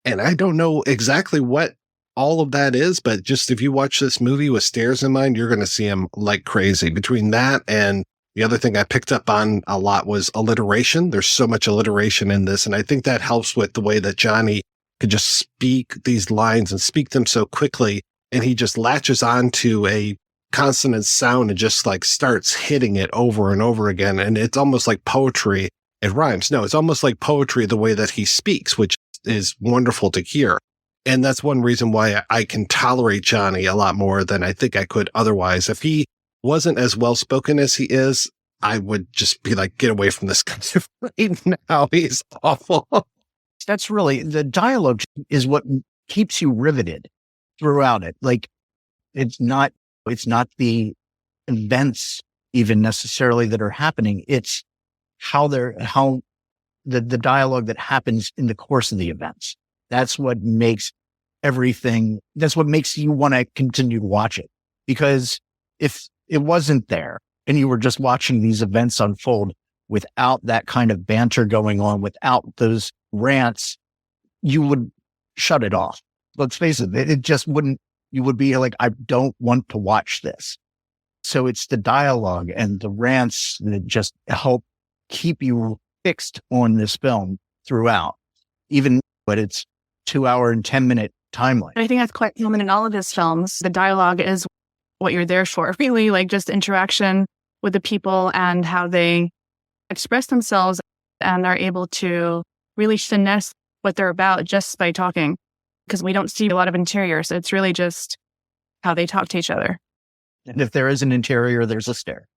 And I don't know exactly what all of that is, but just if you watch this movie with stairs in mind, you're going to see him like crazy. Between that and the other thing I picked up on a lot was alliteration. There's so much alliteration in this, and I think that helps with the way that Johnny could just speak these lines and speak them so quickly, and he just latches on to a consonant sound and just like starts hitting it over and over again, and it's almost like poetry. It rhymes. No, it's almost like poetry the way that he speaks, which is wonderful to hear. And that's one reason why I can tolerate Johnny a lot more than I think I could otherwise. If he wasn't as well-spoken as he is, I would just be like, get away from this guy right now. He's awful. That's really, the dialogue is what keeps you riveted throughout it. Like, it's not the events even necessarily that are happening. It's how the dialogue that happens in the course of the events. That's what makes that's what makes you want to continue to watch it. Because if it wasn't there and you were just watching these events unfold without that kind of banter going on, without those rants, you would shut it off. Let's face it, it just wouldn't, you would be like, I don't want to watch this. So it's the dialogue and the rants that just help keep you fixed on this film throughout, even but it's 2 hour and 10 minute timeline. I think that's quite common in all of his films. The dialogue is what you're there for, really, like just interaction with the people and how they express themselves and are able to really finesse what they're about just by talking, because we don't see a lot of interior. So it's really just how they talk to each other. And if there is an interior, there's a stair.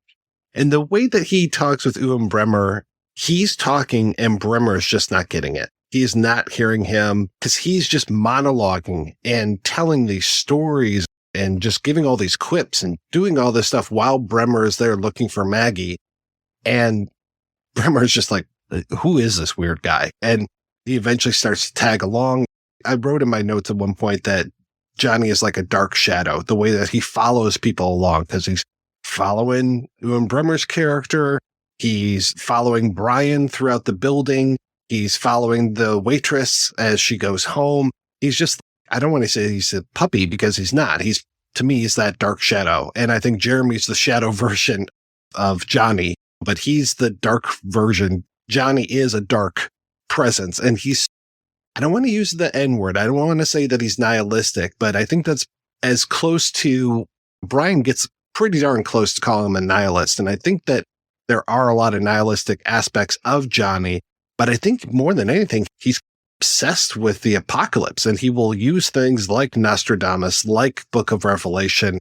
And the way that he talks with Ewan Bremmer, he's talking and Bremmer is just not getting it. He's not hearing him because he's just monologuing and telling these stories and just giving all these quips and doing all this stuff while Bremmer is there looking for Maggie. And Bremmer is just like, who is this weird guy? And he eventually starts to tag along. I wrote in my notes at one point that Johnny is like a dark shadow, the way that he follows people along, because he's following Ewan Bremmer's character. He's following Brian throughout the building. He's following the waitress as she goes home. He's just, I don't want to say he's a puppy because he's not. To me, he's that dark shadow. And I think Jeremy's the shadow version of Johnny, but he's the dark version. Johnny is a dark presence, and I don't want to use the N word. I don't want to say that he's nihilistic, but I think that's as close to Brian gets pretty darn close to calling him a nihilist. And I think that there are a lot of nihilistic aspects of Johnny, but I think more than anything, he's obsessed with the apocalypse, and he will use things like Nostradamus, like Book of Revelation,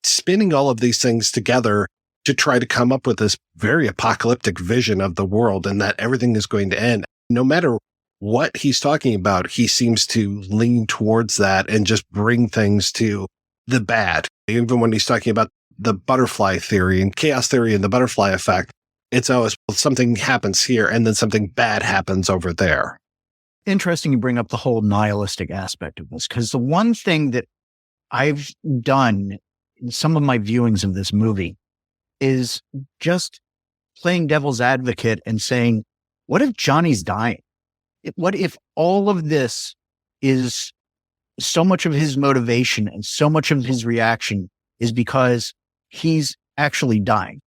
spinning all of these things together to try to come up with this very apocalyptic vision of the world and that everything is going to end. No matter what he's talking about, he seems to lean towards that and just bring things to the bad. Even when he's talking about the butterfly theory and chaos theory and the butterfly effect, it's always something happens here and then something bad happens over there. Interesting you bring up the whole nihilistic aspect of this, because the one thing that I've done in some of my viewings of this movie is just playing devil's advocate and saying, what if Johnny's dying? What if all of this is so much of his motivation and so much of his reaction is because he's actually dying?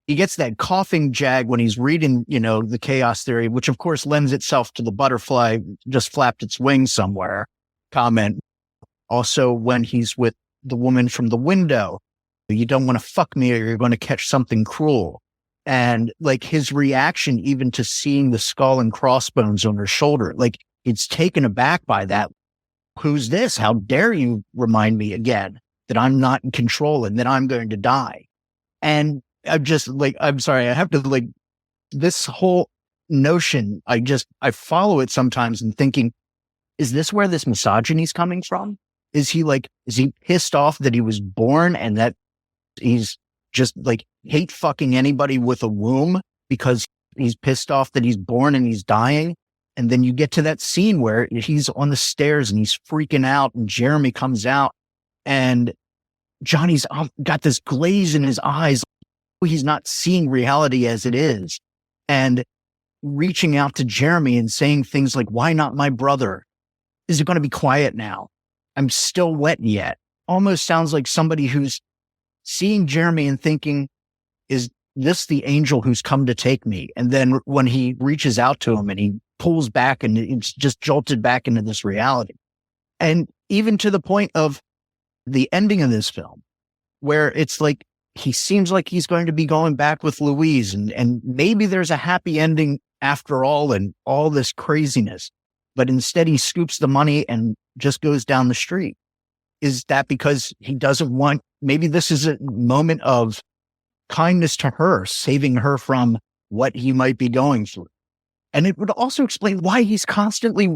He gets that coughing jag when he's reading, the chaos theory, which of course lends itself to the butterfly just flapped its wings somewhere comment. Also, when he's with the woman from the window, you don't want to fuck me or you're going to catch something cruel. And like his reaction even to seeing the skull and crossbones on her shoulder, like it's taken aback by that. Who's this? How dare you remind me again that I'm not in control and that I'm going to die? And I'm just like, I'm sorry, I have to like this whole notion. I follow it sometimes and thinking, is this where this misogyny is coming from? Is he pissed off that he was born and that he's just like hate fucking anybody with a womb because he's pissed off that he's born and he's dying? And then you get to that scene where he's on the stairs and he's freaking out and Jeremy comes out and Johnny's got this glaze in his eyes. He's not seeing reality as it is, and reaching out to Jeremy and saying things like, why not my brother? Is it going to be quiet now? I'm still wet yet. Almost sounds like somebody who's seeing Jeremy and thinking, is this the angel who's come to take me? And then when he reaches out to him and he pulls back and it's just jolted back into this reality. And even to the point of the ending of this film, where it's like, he seems like he's going to be going back with Louise and maybe there's a happy ending after all and all this craziness, but instead he scoops the money and just goes down the street. Is that because he doesn't want, maybe this is a moment of kindness to her, saving her from what he might be going through. And it would also explain why he's constantly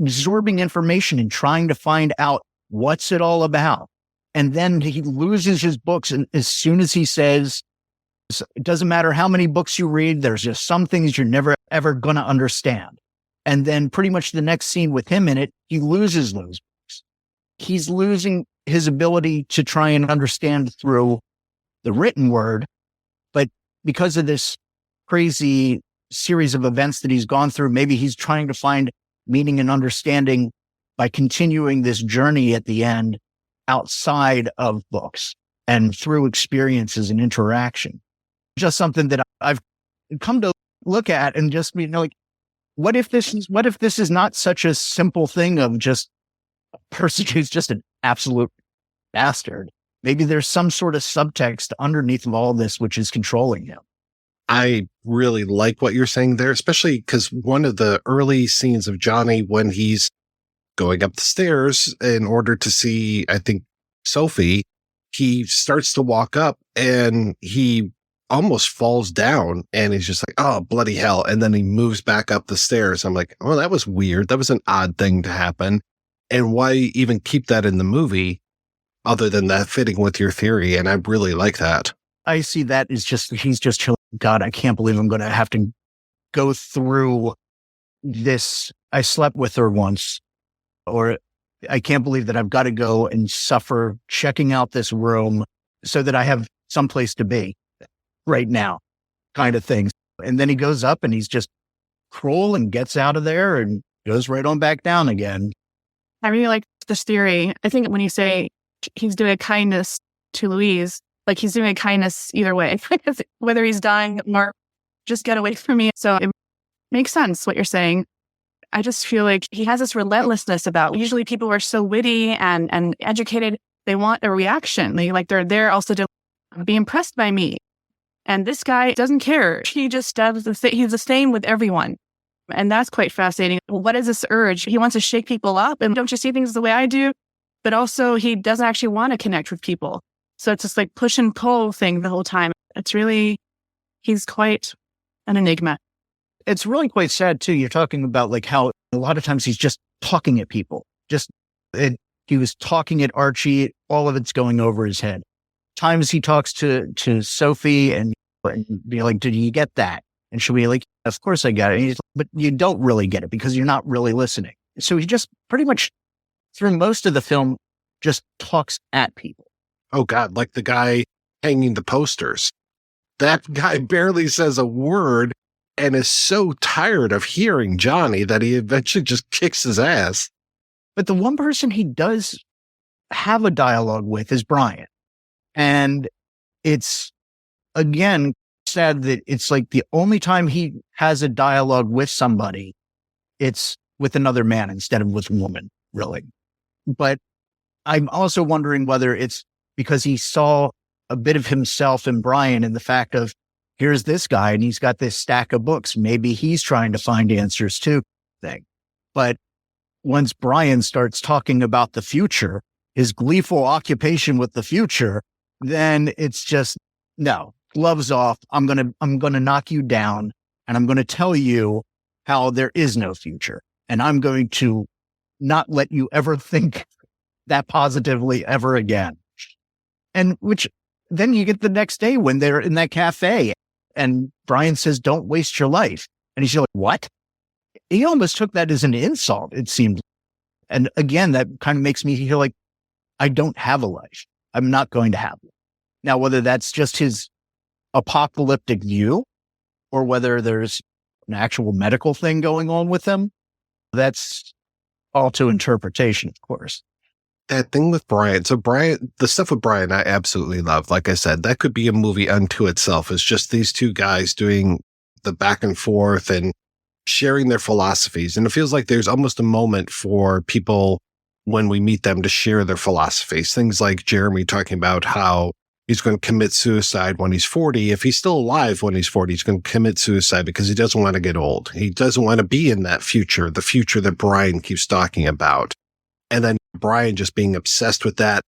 absorbing information and trying to find out what's it all about. And then he loses his books. And as soon as he says, it doesn't matter how many books you read, there's just some things you're never, ever going to understand. And then pretty much the next scene with him in it, he loses those books. He's losing his ability to try and understand through the written word. But because of this crazy series of events that he's gone through, maybe he's trying to find meaning and understanding by continuing this journey at the end outside of books and through experiences and interaction. Just something that I've come to look at and just be like, what if this is not such a simple thing of just a person who's just an absolute bastard? Maybe there's some sort of subtext underneath of all this, which is controlling him. I really like what you're saying there, especially because one of the early scenes of Johnny when he's going up the stairs in order to see, I think, Sophie, he starts to walk up and he almost falls down and he's just like, oh, bloody hell. And then he moves back up the stairs. I'm like, oh, that was weird. That was an odd thing to happen. And why even keep that in the movie other than that fitting with your theory? And I really like that. I see that as just, he's just chilling. God, I can't believe I'm going to have to go through this. I slept with her once. Or I can't believe that I've got to go and suffer checking out this room so that I have someplace to be right now, kind of things. And then he goes up and he's just cruel and gets out of there and goes right on back down again. I really like this theory. I think when you say he's doing a kindness to Louise, like he's doing a kindness either way, whether he's dying or just get away from me. So it makes sense what you're saying. I just feel like he has this relentlessness about, usually people are so witty and educated. They want a reaction. They're there also to be impressed by me. And this guy doesn't care. He just does he's the same with everyone. And that's quite fascinating. What is this urge? He wants to shake people up. And don't you see things the way I do? But also he doesn't actually want to connect with people. So it's just like push and pull thing the whole time. It's really, he's quite an enigma. It's really quite sad too. You're talking about like how a lot of times he's just talking at people. He was talking at Archie. All of it's going over his head. Times he talks to Sophie and be like, did you get that? And she'll be like, of course I got it. But you don't really get it because you're not really listening. So he just pretty much through most of the film just talks at people. Oh God, like the guy hanging the posters. That guy barely says a word and is so tired of hearing Johnny that he eventually just kicks his ass. But the one person he does have a dialogue with is Brian. And it's, again, sad that it's like the only time he has a dialogue with somebody, it's with another man instead of with a woman, really. But I'm also wondering whether it's because he saw a bit of himself in Brian in the fact of, here's this guy and he's got this stack of books. Maybe he's trying to find answers too. But once Brian starts talking about the future, his gleeful occupation with the future, then it's just, no, gloves off. I'm going to knock you down and I'm going to tell you how there is no future. And I'm going to not let you ever think that positively ever again. And which then you get the next day when they're in that cafe and Brian says, don't waste your life. And he's like, what? He almost took that as an insult, it seemed. And again, that kind of makes me feel like I don't have a life. I'm not going to have one. Now, whether that's just his apocalyptic view or whether there's an actual medical thing going on with him, that's all to interpretation, of course. That thing with Brian. So Brian, the stuff with Brian, I absolutely love. Like I said, that could be a movie unto itself. It's just these two guys doing the back and forth and sharing their philosophies. And it feels like there's almost a moment for people when we meet them to share their philosophies. Things like Jeremy talking about how he's going to commit suicide when he's 40. If he's still alive when he's 40, he's going to commit suicide because he doesn't want to get old. He doesn't want to be in that future, the future that Brian keeps talking about. And then Brian just being obsessed with that.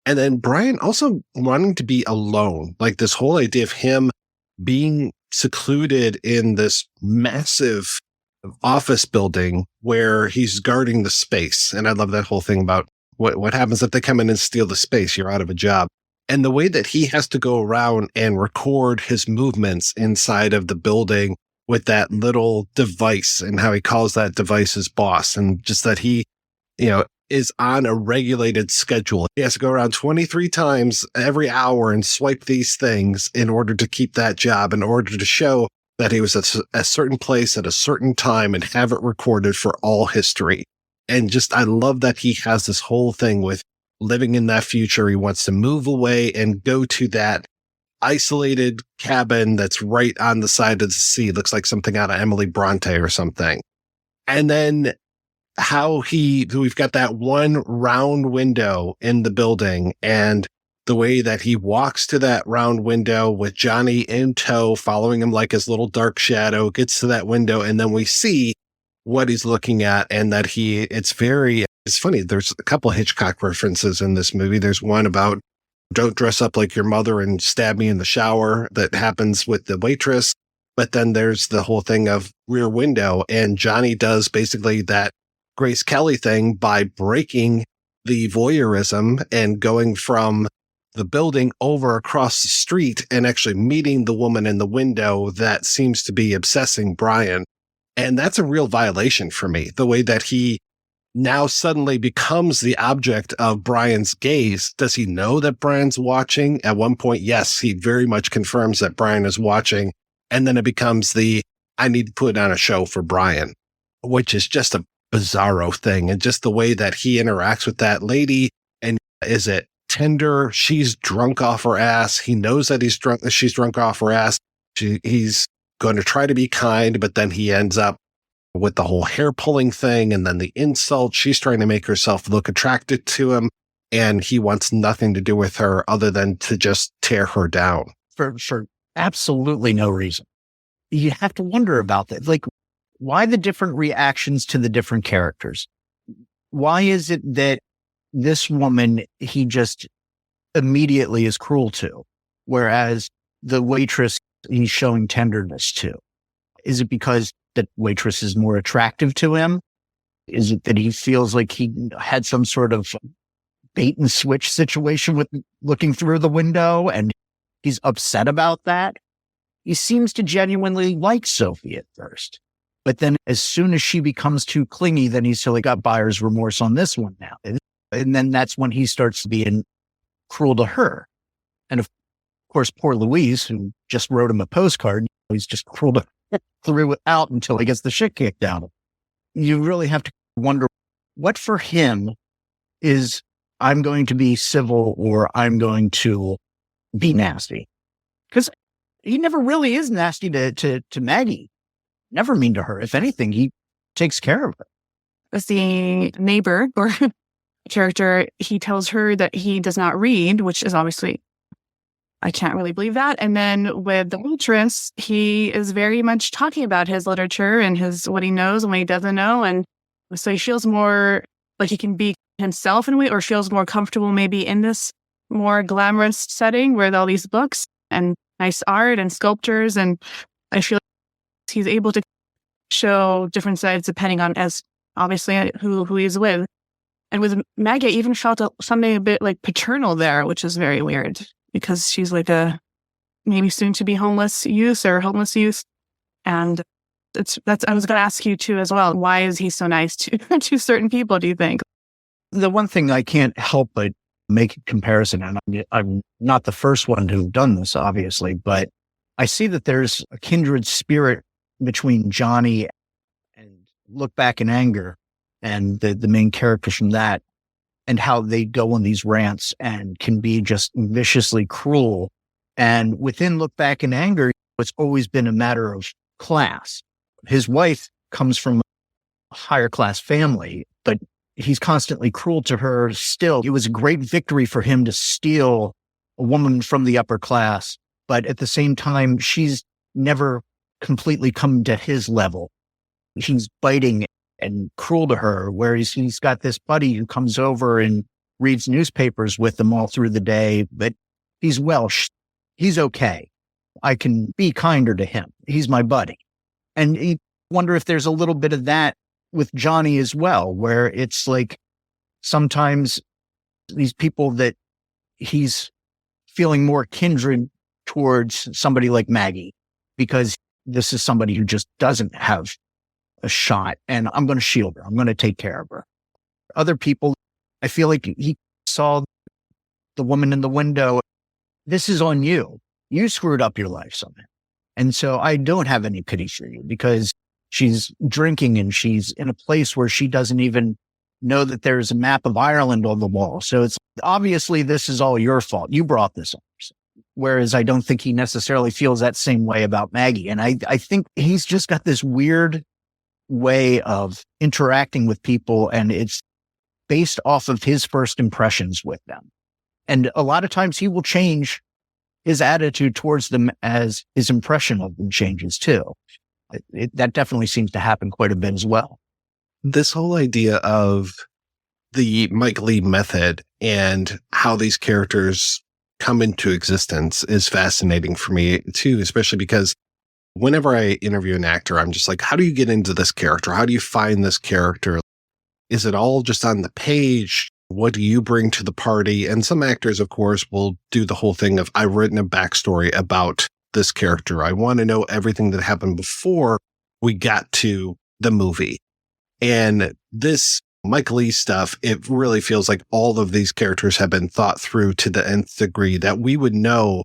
And then Brian also wanting to be alone. Like this whole idea of him being secluded in this massive office building where he's guarding the space. And I love that whole thing about what happens if they come in and steal the space, you're out of a job. And the way that he has to go around and record his movements inside of the building with that little device and how he calls that device his boss. And just that he, is on a regulated schedule. He has to go around 23 times every hour and swipe these things in order to keep that job, in order to show that he was at a certain place at a certain time and have it recorded for all history. And just, I love that he has this whole thing with living in that future. He wants to move away and go to that isolated cabin that's right on the side of the sea. Looks like something out of Emily Bronte or something. And then how we've got that one round window in the building and the way that he walks to that round window with Johnny in tow, following him like his little dark shadow, gets to that window. And then we see what he's looking at and that it's funny. There's a couple of Hitchcock references in this movie. There's one about don't dress up like your mother and stab me in the shower that happens with the waitress. But then there's the whole thing of Rear Window, and Johnny does basically that Grace Kelly thing by breaking the voyeurism and going from the building over across the street and actually meeting the woman in the window that seems to be obsessing Brian. And that's a real violation for me, the way that he now suddenly becomes the object of Brian's gaze. Does he know that Brian's watching? At one point, yes, he very much confirms that Brian is watching. And then it becomes I need to put on a show for Brian, which is just a bizarro thing. And just the way that he interacts with that lady. And is it tender? She's drunk off her ass. He knows that she's drunk off her ass. He's going to try to be kind, but then he ends up with the whole hair pulling thing and then the insult. She's trying to make herself look attracted to him, and he wants nothing to do with her other than to just tear her down. For absolutely no reason. You have to wonder about that. Like, why the different reactions to the different characters? Why is it that this woman, he just immediately is cruel to, whereas the waitress, he's showing tenderness to? Is it because that waitress is more attractive to him? Is it that he feels like he had some sort of bait and switch situation with looking through the window and he's upset about that? He seems to genuinely like Sophie at first. But then as soon as she becomes too clingy, then he's silly got buyer's remorse on this one now. And then that's when he starts being cruel to her. And of course, poor Louise, who just wrote him a postcard, he's just cruel to her through it out until he gets the shit kicked out of him. You really have to wonder what for him is I'm going to be civil or I'm going to be nasty. Because he never really is nasty to Maggie. Never mean to her. If anything, he takes care of her. The neighbor or character, he tells her that he does not read, which is obviously, I can't really believe that. And then with the waitress, he is very much talking about his literature and what he knows and what he doesn't know. And so he feels more like he can be himself in a way, or feels more comfortable maybe in this more glamorous setting with all these books and nice art and sculptures. And I feel like he's able to show different sides depending on, as obviously, who he's with. And with Maggie, I even felt something a bit like paternal there, which is very weird because she's like a maybe soon to be homeless youth. And I was going to ask you too as well. Why is he so nice to to certain people, do you think? The one thing I can't help but make a comparison, and I'm not the first one to have done this, obviously, but I see that there's a kindred spirit between Johnny and Look Back in Anger and the main characters from that, and how they go on these rants and can be just viciously cruel. And within Look Back in Anger, it's always been a matter of class. His wife comes from a higher class family, but he's constantly cruel to her still. It was a great victory for him to steal a woman from the upper class, but at the same time, she's never completely come to his level. He's biting and cruel to her, whereas he's got this buddy who comes over and reads newspapers with him all through the day, but he's Welsh. He's okay. I can be kinder to him. He's my buddy. And you wonder if there's a little bit of that with Johnny as well, where it's like sometimes these people that he's feeling more kindred towards somebody like Maggie, because this is somebody who just doesn't have a shot and I'm going to shield her. I'm going to take care of her. Other people, I feel like he saw the woman in the window. This is on you. You screwed up your life somehow. And so I don't have any pity for you because she's drinking and she's in a place where she doesn't even know that there's a map of Ireland on the wall. So it's obviously this is all your fault. You brought this on. Whereas I don't think he necessarily feels that same way about Maggie. And I think he's just got this weird way of interacting with people, and it's based off of his first impressions with them. And a lot of times he will change his attitude towards them as his impression of them changes too. That definitely seems to happen quite a bit as well. This whole idea of the Mike Leigh method and how these characters come into existence is fascinating for me too, especially because whenever I interview an actor, I'm just like, how do you get into this character? How do you find this character? Is it all just on the page? What do you bring to the party? And some actors, of course, will do the whole thing of, I've written a backstory about this character. I want to know everything that happened before we got to the movie. And this Mike Leigh stuff, it really feels like all of these characters have been thought through to the nth degree, that we would know.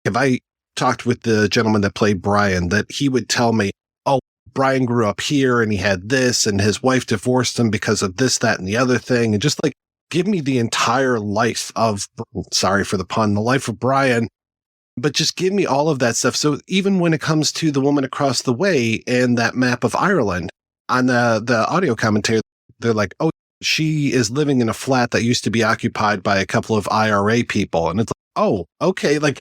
If I talked with the gentleman that played Brian, that he would tell me, oh, Brian grew up here and he had this and his wife divorced him because of this, that, and the other thing. And just like, give me the entire life of, sorry for the pun, the life of Brian, but just give me all of that stuff. So even when it comes to the woman across the way and that map of Ireland, on the audio commentary, they're like, oh, she is living in a flat that used to be occupied by a couple of IRA people. And it's like, oh, okay. Like,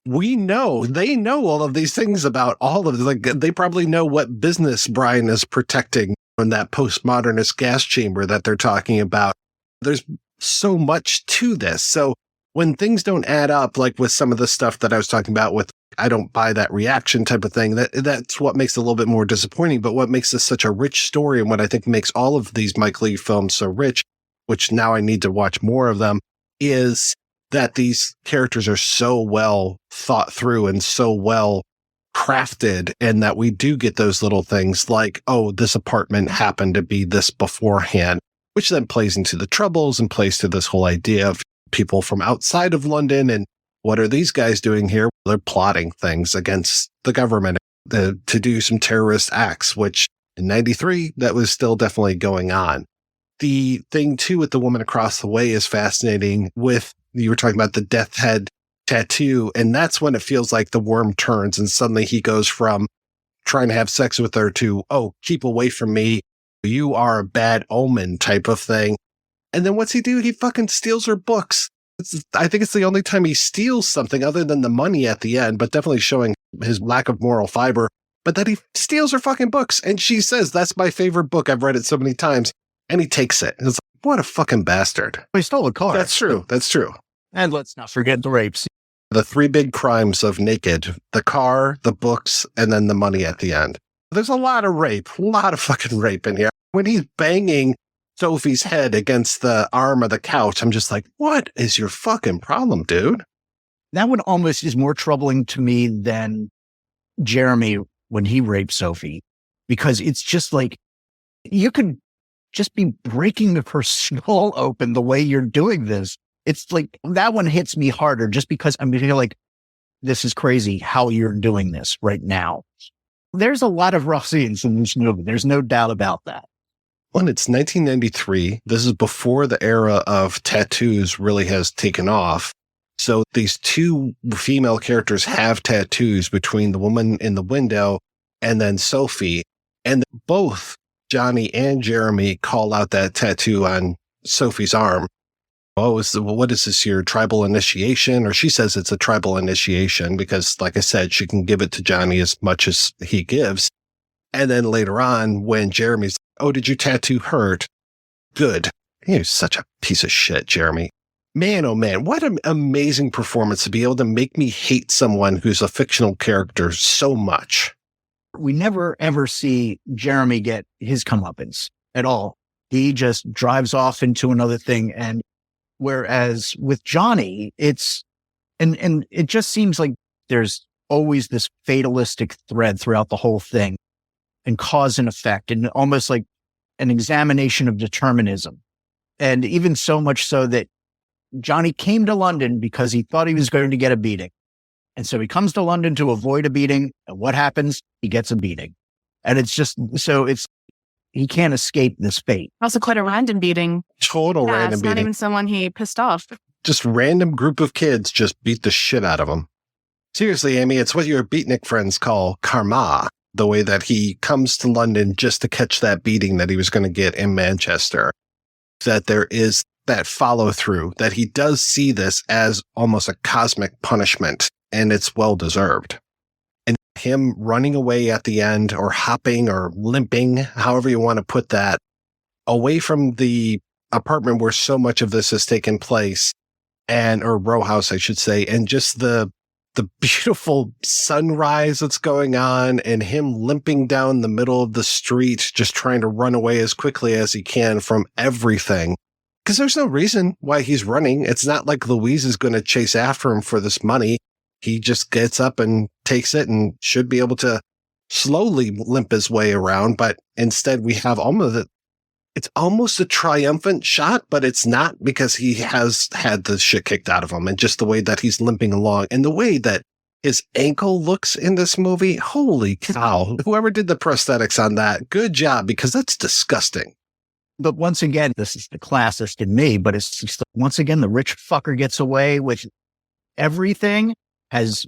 they know all of these things about all of like they probably know what business Brian is protecting in that postmodernist gas chamber that they're talking about. There's so much to this. So when things don't add up, like with some of the stuff that I was talking about with I don't buy that reaction type of thing, that's what makes it a little bit more disappointing. But what makes this such a rich story and what I think makes all of these Mike Leigh films so rich, which now I need to watch more of them, is that these characters are so well thought through and so well crafted, and that we do get those little things like, oh, this apartment happened to be this beforehand, which then plays into the Troubles and plays to this whole idea of people from outside of London. And what are these guys doing here? They're plotting things against the government to do some terrorist acts, which in 93, that was still definitely going on. The thing too with the woman across the way is fascinating with, you were talking about the death head tattoo, and that's when it feels like the worm turns and suddenly he goes from trying to have sex with her to, oh, keep away from me, you are a bad omen type of thing. And then what's he do? He fucking steals her books. I think it's the only time he steals something other than the money at the end, but definitely showing his lack of moral fiber, but that he steals her fucking books. And she says, that's my favorite book. I've read it so many times. And he takes it. And it's like, what a fucking bastard. He stole a car. That's true. That's true. And let's not forget the rapes. The three big crimes of Naked: the car, the books, and then the money at the end. There's a lot of rape, a lot of fucking rape in here. When he's banging Sophie's head against the arm of the couch, I'm just like, what is your fucking problem, dude? That one almost is more troubling to me than Jeremy when he raped Sophie, because it's just like, you could just be breaking her skull open the way you're doing this. It's like, that one hits me harder just because I feel like this is crazy how you're doing this right now. There's a lot of rough scenes in this movie. There's no doubt about that. Well, it's 1993. This is before the era of tattoos really has taken off. So these two female characters have tattoos between the woman in the window and then Sophie. And both Johnny and Jeremy call out that tattoo on Sophie's arm. Oh, what is this, your tribal initiation? Or she says it's a tribal initiation because, like I said, she can give it to Johnny as much as he gives. And then later on, when Jeremy's, oh, did your tattoo hurt? Good. You're such a piece of shit, Jeremy. Man, oh man, what an amazing performance to be able to make me hate someone who's a fictional character so much. We never, ever see Jeremy get his comeuppance at all. He just drives off into another thing. And whereas with Johnny, it's, and it just seems like there's always this fatalistic thread throughout the whole thing, and cause and effect, and almost like an examination of determinism. And even so much so that Johnny came to London because he thought he was going to get a beating. And so he comes to London to avoid a beating. And what happens? He gets a beating. And it's just, so it's, he can't escape this fate. Also quite a random beating. Total random it's beating. Not even someone he pissed off. Just random group of kids just beat the shit out of him. Seriously, Amy, it's what your beatnik friends call karma. The way that he comes to London just to catch that beating that he was going to get in Manchester. That there is that follow through, that he does see this as almost a cosmic punishment, and it's well deserved. And him running away at the end, or hopping or limping, however you want to put that, away from the apartment where so much of this has taken place, or row house, I should say, and just the beautiful sunrise that's going on, and him limping down the middle of the street, just trying to run away as quickly as he can from everything. Because there's no reason why he's running. It's not like Louise is going to chase after him for this money. He just gets up and takes it and should be able to slowly limp his way around. But instead we have it's almost a triumphant shot, but it's not, because he has had the shit kicked out of him, and just the way that he's limping along and the way that his ankle looks in this movie. Holy cow. Whoever did the prosthetics on that, good job, because that's disgusting. But once again, this is the classist in me, but it's just, once again, the rich fucker gets away with everything, has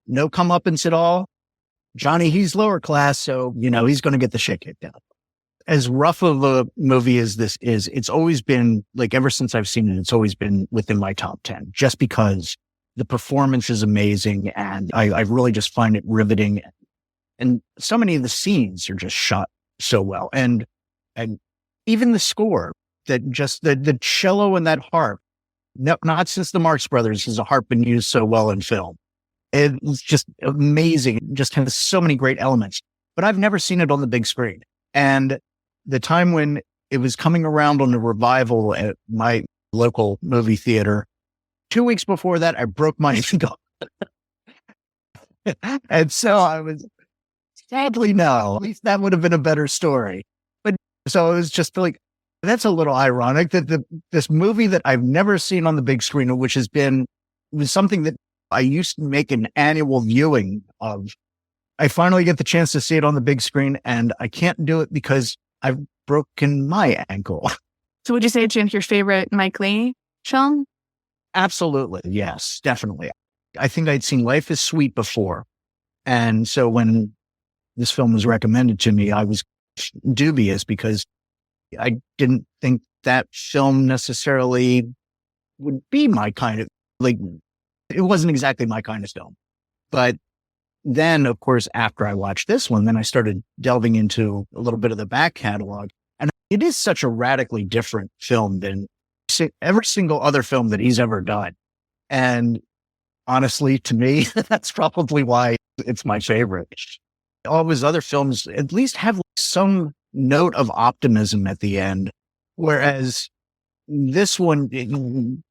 no comeuppance at all. Johnny, he's lower class, so, he's going to get the shit kicked out. As rough of a movie as this is, it's always been, like, ever since I've seen it, it's always been within my top 10, just because The performance is amazing, and I really just find it riveting. And so many of the scenes are just shot so well. And even the score, that just the cello and that harp, not since the Marx Brothers has a harp been used so well in film. It's just amazing. It just has so many great elements. But I've never seen it on the big screen. And the time when it was coming around on the revival at my local movie theater, 2 weeks before that, I broke my ankle. And so I was, sadly, no, at least that would have been a better story. But so it was just like, that's a little ironic that this movie that I've never seen on the big screen, which was something that I used to make an annual viewing of. I finally get the chance to see it on the big screen, and I can't do it because I've broken my ankle. So would you say it's your favorite Mike Leigh film? Absolutely. Yes, definitely. I think I'd seen Life is Sweet before. And so when this film was recommended to me, I was dubious because I didn't think that film necessarily would be my kind of, like, it wasn't exactly my kind of film. But then, of course, after I watched this one, then I started delving into a little bit of the back catalog. And it is such a radically different film than every single other film that he's ever done. And honestly, to me, that's probably why it's my favorite. All of his other films at least have some note of optimism at the end. Whereas this one,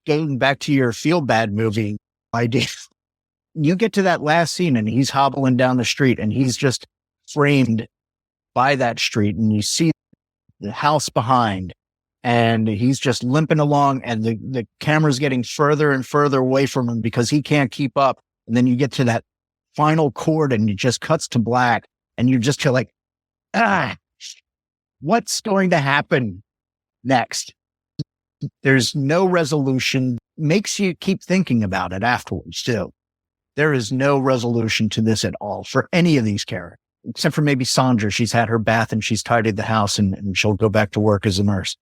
going back to your feel bad movie idea, you get to that last scene and he's hobbling down the street and he's just framed by that street, and you see the house behind, and he's just limping along, and the camera's getting further and further away from him because he can't keep up. And then you get to that final chord and it just cuts to black, and you're just like, what's going to happen next? There's no resolution. Makes you keep thinking about it afterwards too. There is no resolution to this at all for any of these characters, except for maybe Sandra. She's had her bath and she's tidied the house, and she'll go back to work as a nurse.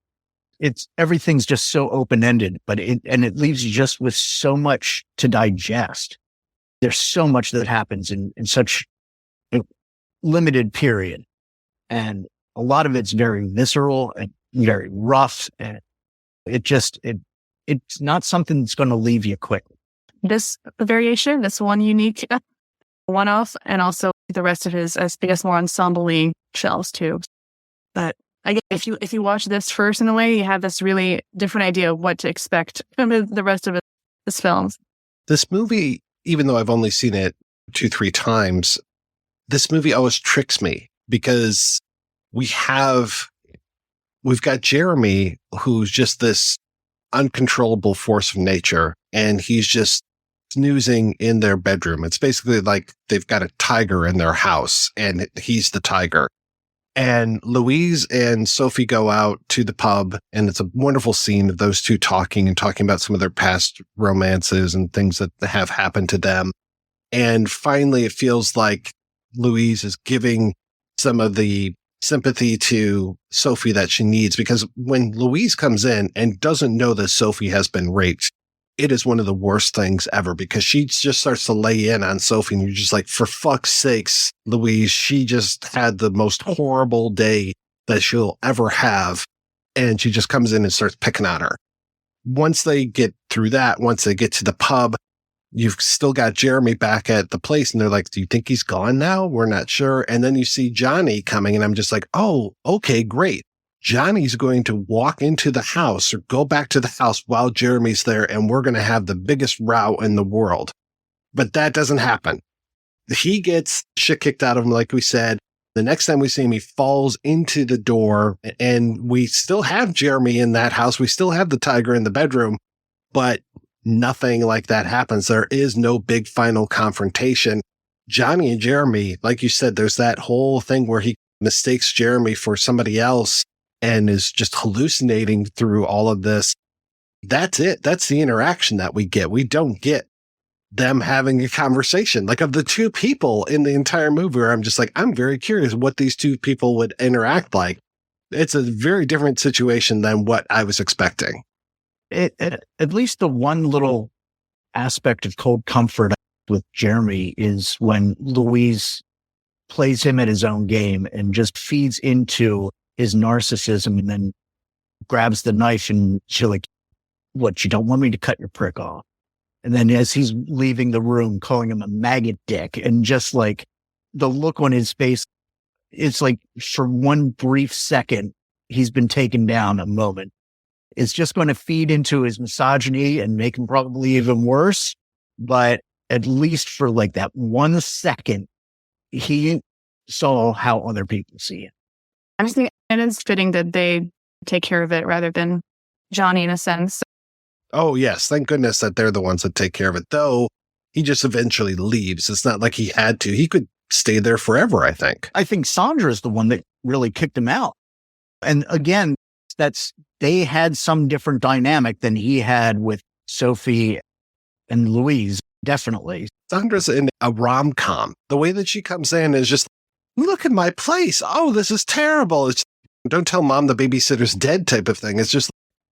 Everything's just so open-ended, but it leaves you just with so much to digest. There's so much that happens in such a limited period. And a lot of it's very visceral and very rough. And it's not something that's going to leave you quickly. This variation, this one unique one-off, and also the rest of his, I guess, more ensemble-y shells too. But I guess if you watch this first, in a way, you have this really different idea of what to expect from the rest of his films. This movie, even though I've only seen it 2-3 times, this movie always tricks me because we've got Jeremy, who's just this uncontrollable force of nature, and he's just snoozing in their bedroom. It's basically like they've got a tiger in their house, and he's the tiger. And Louise and Sophie go out to the pub, and it's a wonderful scene of those two talking about some of their past romances and things that have happened to them. And finally, it feels like Louise is giving some of the sympathy to Sophie that she needs, because when Louise comes in and doesn't know that Sophie has been raped, it is one of the worst things ever, because she just starts to lay in on Sophie, and you're just like, for fuck's sakes, Louise, she just had the most horrible day that she'll ever have. And she just comes in and starts picking on her. Once they get through that, once they get to the pub, you've still got Jeremy back at the place, and they're like, do you think he's gone now? We're not sure. And then you see Johnny coming, and I'm just like, oh, okay, great. Johnny's going to walk into the house or go back to the house while Jeremy's there, and we're going to have the biggest row in the world. But that doesn't happen. He gets shit kicked out of him, like we said. The next time we see him, he falls into the door, and we still have Jeremy in that house. We still have the tiger in the bedroom, but nothing like that happens. There is no big final confrontation. Johnny and Jeremy, like you said, there's that whole thing where he mistakes Jeremy for somebody else and is just hallucinating through all of this. That's it. That's the interaction that we get. We don't get them having a conversation. Like, of the two people in the entire movie, where I'm just like, I'm very curious what these two people would interact like. It's a very different situation than what I was expecting. At least the one little aspect of Cold Comfort with Jeremy is when Louise plays him at his own game and just feeds into his narcissism and then grabs the knife and she's like, what, you don't want me to cut your prick off? And then as he's leaving the room, calling him a maggot dick, and just like the look on his face, it's like for one brief second, he's been taken down a moment. It's just going to feed into his misogyny and make him probably even worse. But at least for like that 1 second, he saw how other people see it. I just think it is fitting that they take care of it rather than Johnny in a sense. Oh, yes. Thank goodness that they're the ones that take care of it, though he just eventually leaves. It's not like he had to. He could stay there forever, I think. I think Sandra is the one that really kicked him out. And again, they had some different dynamic than he had with Sophie and Louise, definitely. Sandra's in a rom-com. The way that she comes in is just, look at my place. Oh, this is terrible. It's don't tell mom the babysitter's dead type of thing. It's just,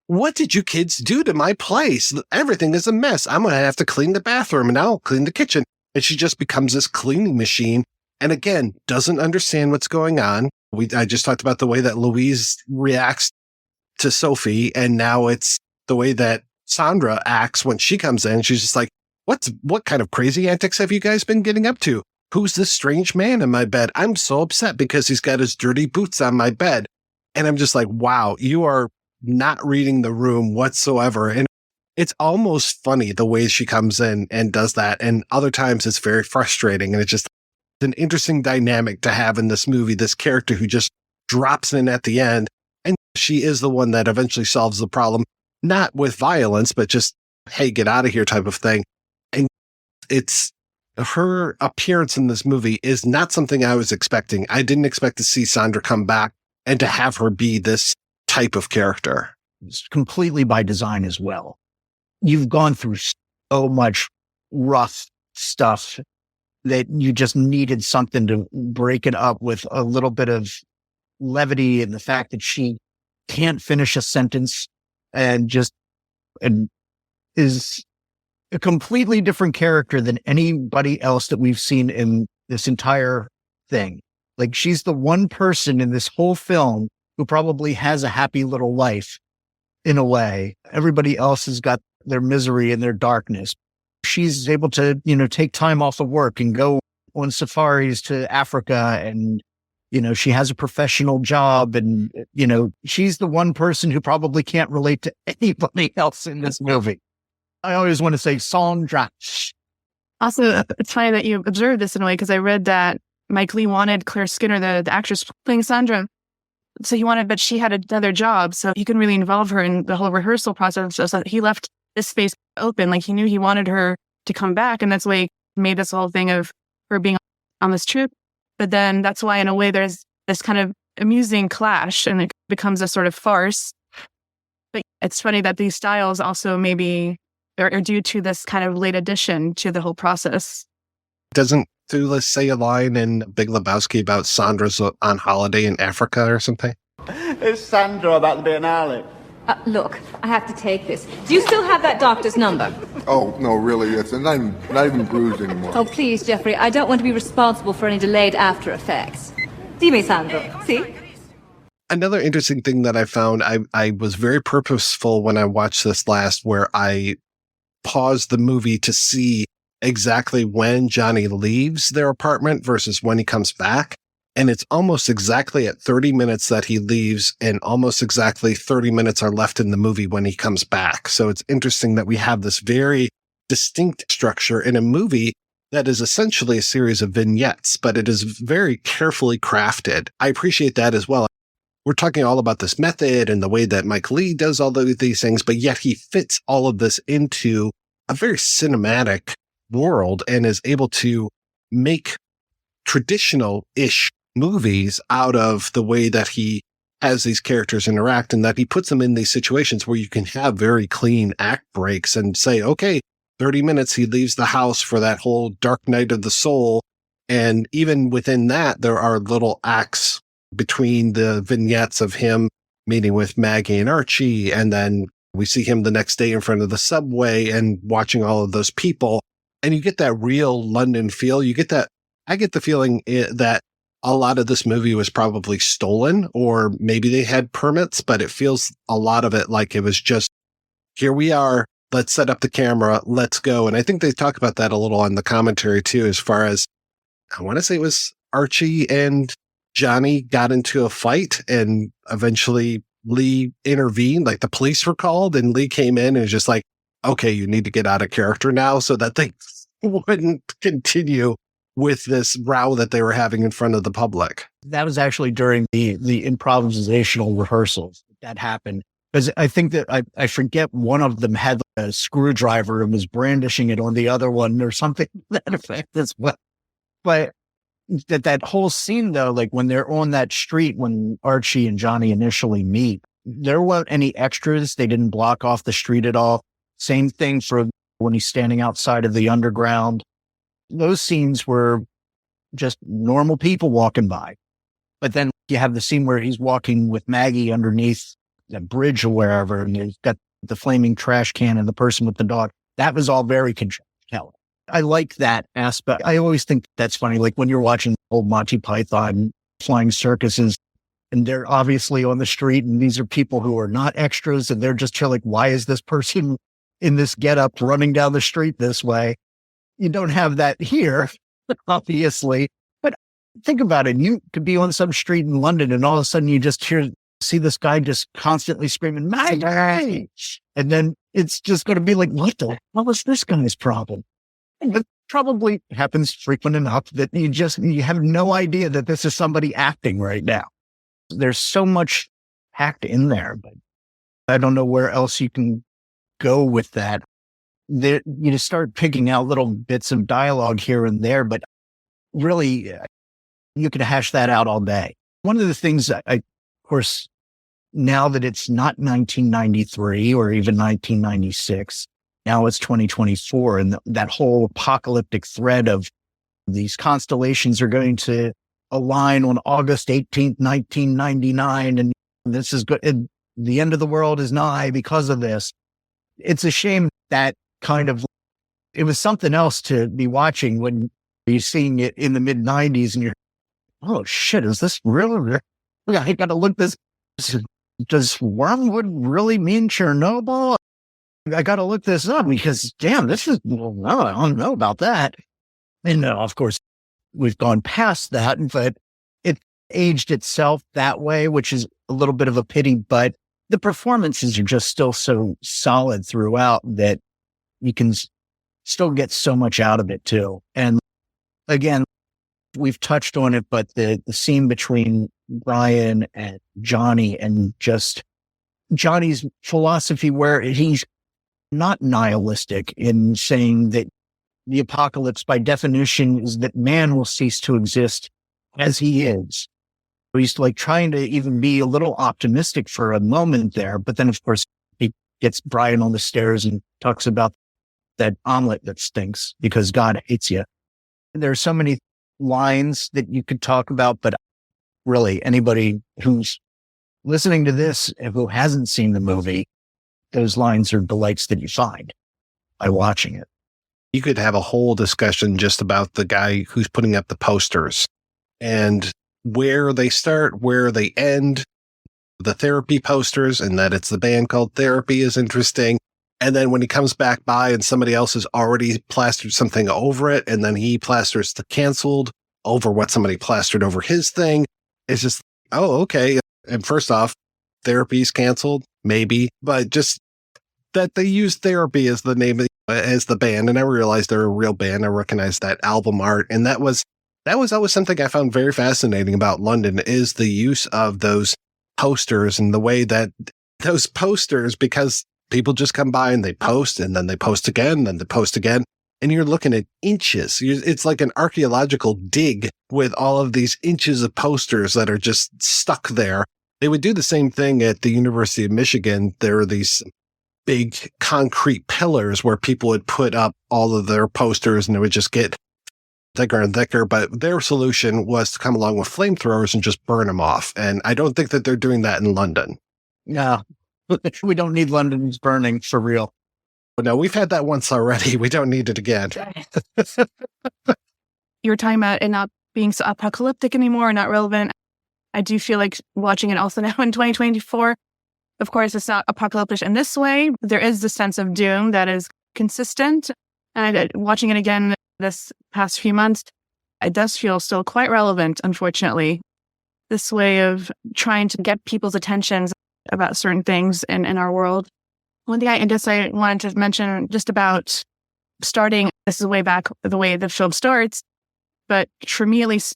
what did you kids do to my place? Everything is a mess. I'm going to have to clean the bathroom and I'll clean the kitchen. And she just becomes this cleaning machine. And again, doesn't understand what's going on. I just talked about the way that Louise reacts to Sophie. And now it's the way that Sandra acts when she comes in. She's just like, what kind of crazy antics have you guys been getting up to? Who's this strange man in my bed? I'm so upset because he's got his dirty boots on my bed. And I'm just like, wow, you are not reading the room whatsoever. And it's almost funny the way she comes in and does that. And other times it's very frustrating. And it's just an interesting dynamic to have in this movie, this character who just drops in at the end. And she is the one that eventually solves the problem, not with violence, but just, hey, get out of here type of thing. And it's her appearance in this movie is not something I was expecting. I didn't expect to see Sandra come back and to have her be this type of character. It's completely by design as well. You've gone through so much rough stuff that you just needed something to break it up with a little bit of levity, and the fact that she can't finish a sentence and is a completely different character than anybody else that we've seen in this entire thing. Like, she's the one person in this whole film who probably has a happy little life in a way. Everybody else has got their misery and their darkness. She's able to, take time off of work and go on safaris to Africa, and, she has a professional job, and, she's the one person who probably can't relate to anybody else in this movie. I always want to say Sandra. Also, it's funny that you observed this in a way, because I read that Mike Leigh wanted Claire Skinner, the actress playing Sandra. So but she had another job, so he couldn't really involve her in the whole rehearsal process. So he left this space open. Like, he knew he wanted her to come back, and that's why he made this whole thing of her being on this trip. But then that's why, in a way, there's this kind of amusing clash, and it becomes a sort of farce. But it's funny that these styles also maybe are due to this kind of late addition to the whole process. Doesn't Thewlis say a line in Big Lebowski about Sandra's on holiday in Africa or something? Is Sandra about to be an harlot? Look, I have to take this. Do you still have that doctor's number? Oh, no, really, it's not even bruised anymore. Oh, please, Jeffrey, I don't want to be responsible for any delayed after effects. Dime, Sandra. See? Another interesting thing that I found, I was very purposeful when I watched this last, where I paused the movie to see exactly when Johnny leaves their apartment versus when he comes back. And it's almost exactly at 30 minutes that he leaves, and almost exactly 30 minutes are left in the movie when he comes back. So it's interesting that we have this very distinct structure in a movie that is essentially a series of vignettes, but it is very carefully crafted. I appreciate that as well. We're talking all about this method and the way that Mike Leigh does all of these things, but yet he fits all of this into a very cinematic world and is able to make traditional-ish movies out of the way that he has these characters interact, and that he puts them in these situations where you can have very clean act breaks and say, okay, 30 minutes, he leaves the house for that whole dark night of the soul. And even within that, there are little acts between the vignettes of him meeting with Maggie and Archie, and then We see him the next day in front of the subway and watching all of those people. And you get that real London feel. You get that. I get the feeling that a lot of this movie was probably stolen, or maybe they had permits, but it feels a lot of it like it was just, here we are. Let's set up the camera. Let's go. And I think they talk about that a little on the commentary too, as far as, I want to say it was Archie and Johnny got into a fight and eventually Leigh intervened, like the police were called and Leigh came in and was just like, okay, you need to get out of character now, so that they wouldn't continue with this row that they were having in front of the public. That was actually during the improvisational rehearsals that happened. Because I think that I forget one of them had a screwdriver and was brandishing it on the other one or something to that effect as well. But that whole scene though, like when they're on that street, when Archie and Johnny initially meet, there weren't any extras. They didn't block off the street at all. Same thing for when he's standing outside of the underground. Those scenes were just normal people walking by. But then you have the scene where he's walking with Maggie underneath the bridge or wherever, and he's got the flaming trash can and the person with the dog. That was all very compelling. I like that aspect. I always think that's funny. Like when you're watching old Monty Python flying circuses and they're obviously on the street and these are people who are not extras and they're just like, why is this person in this getup running down the street this way? You don't have that here, obviously. But think about it. You could be on some street in London and all of a sudden you just see this guy just constantly screaming, Maggie! And then it's just going to be like, what the hell is this guy's problem? And it probably happens frequent enough that you have no idea that this is somebody acting right now. There's so much packed in there, but I don't know where else you can go with that. You just start picking out little bits of dialogue here and there, but really you could hash that out all day. One of the things of course, now that it's not 1993 or even 1996, now it's 2024, and that whole apocalyptic thread of these constellations are going to align on August 18th, 1999, and this is good. And the end of the world is nigh because of this. It's a shame that it was something else to be watching when you're seeing it in the mid 90s and you're, oh shit, is this real? I got to look this. Does wormwood really mean Chernobyl? I got to look this up because damn, I don't know about that. And of course we've gone past that, but it aged itself that way, which is a little bit of a pity, but the performances are just still so solid throughout that you can still get so much out of it too. And again, we've touched on it, but the scene between Brian and Johnny and just Johnny's philosophy where he's not nihilistic in saying that the apocalypse by definition is that man will cease to exist as he is. He's like trying to even be a little optimistic for a moment there. But then of course he gets Brian on the stairs and talks about that omelet that stinks because God hates you. And there are so many lines that you could talk about, but really anybody who's listening to this and who hasn't seen the movie, those lines are delights that you find by watching it. You could have a whole discussion just about the guy who's putting up the posters and where they start, where they end. The therapy posters and that it's the band called Therapy is interesting. And then when he comes back by and somebody else has already plastered something over it, and then he plasters the canceled over what somebody plastered over his thing, it's just, oh, okay. And first off, Therapy's canceled, maybe, but just that they use Therapy as the name of as the band. And I realized they're a real band. I recognized that album art. And that was always something I found very fascinating about London is the use of those posters and the way that those posters, because people just come by and they post and then they post again, then they post again. And you're looking at inches. It's like an archaeological dig with all of these inches of posters that are just stuck there. They would do the same thing at the University of Michigan. There are these big concrete pillars where people would put up all of their posters and it would just get thicker and thicker. But their solution was to come along with flamethrowers and just burn them off. And I don't think that they're doing that in London. No, We don't need London's burning for real. But no, we've had that once already. We don't need it again. You were talking about it not being so apocalyptic anymore, not relevant. I do feel like watching it also now in 2024. Of course, it's not apocalyptic in this way. There is the sense of doom that is consistent. And watching it again this past few months, it does feel still quite relevant, unfortunately. This way of trying to get people's attentions about certain things in our world. One thing I guess I wanted to mention just about starting, this is way back the way the film starts, but for me at least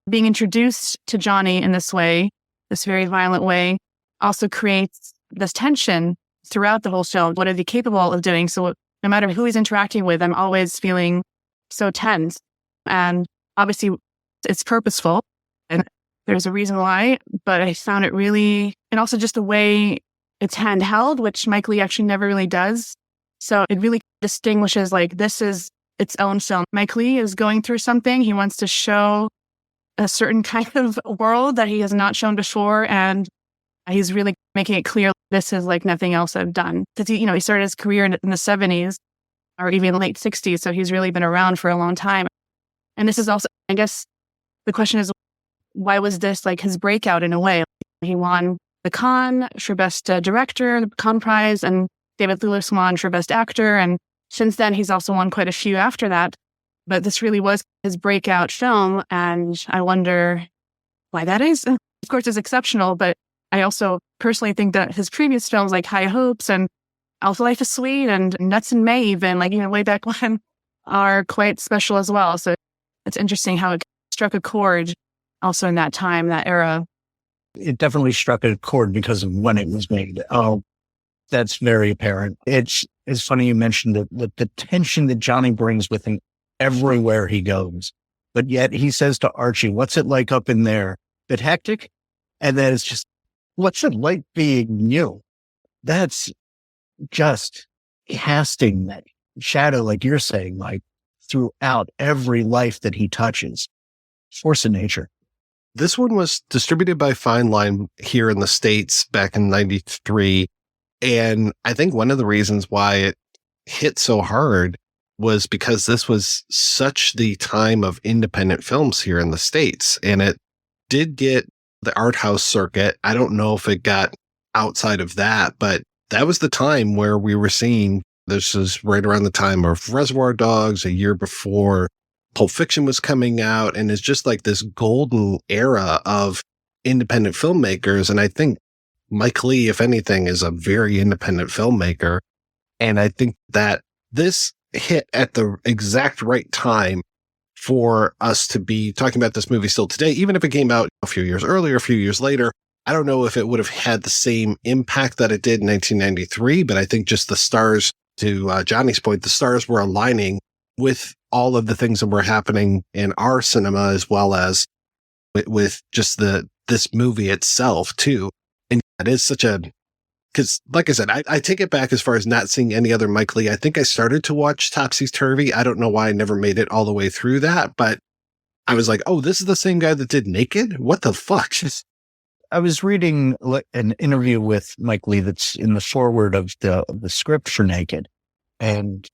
being introduced to Johnny in this way, this very violent way, also creates this tension throughout the whole film. What is he capable of doing? So no matter who he's interacting with, I'm always feeling so tense. And obviously it's purposeful and there's a reason why, but I found it really, and also just the way it's handheld, which Mike Leigh actually never really does. So it really distinguishes, like, this is its own film. Mike Leigh is going through something. He wants to show a certain kind of world that he has not shown before. And he's really making it clear this is like nothing else I've done. Because he started his career in the 70s or even late 60s. So he's really been around for a long time. And this is also, I guess, the question is, why was this like his breakout in a way? He won the Cannes for Best Director, the Cannes Prize, and David Thewlis won for Best Actor. And since then, he's also won quite a few after that. But this really was his breakout film. And I wonder why that is. Of course, it's exceptional, but I also personally think that his previous films like High Hopes and Alpha Life is Sweet and Nuts in May, even like, way back when, are quite special as well. So it's interesting how it struck a chord also in that time, that era. It definitely struck a chord because of when it was made. Oh, that's very apparent. It's funny you mentioned the tension that Johnny brings with him everywhere he goes. But yet he says to Archie, what's it like up in there? Bit hectic? And then it's just, what's it like being you? That's just casting that shadow, like you're saying, like throughout every life that he touches. Force of nature. This one was distributed by Fine Line here in the States back in 93. And I think one of the reasons why it hit so hard was because this was such the time of independent films here in the States. And it did get the art house circuit. I don't know if it got outside of that, but that was the time where we were seeing, this is right around the time of Reservoir Dogs, a year before Pulp Fiction was coming out, and it's just like this golden era of independent filmmakers. And I think Mike Leigh, if anything, is a very independent filmmaker. And I think that this hit at the exact right time for us to be talking about this movie still today. Even if it came out a few years earlier, a few years later, I don't know if it would have had the same impact that it did in 1993, but I think just the stars, to Johnny's point, the stars were aligning with all of the things that were happening in our cinema, as well as with just this movie itself too. And it is such a, because like I said, I take it back as far as not seeing any other Mike Leigh. I think I started to watch Topsy Turvy. I don't know why I never made it all the way through that, but I was like, oh, this is the same guy that did Naked? What the fuck? I was reading an interview with Mike Leigh that's in the foreword of the script for Naked. And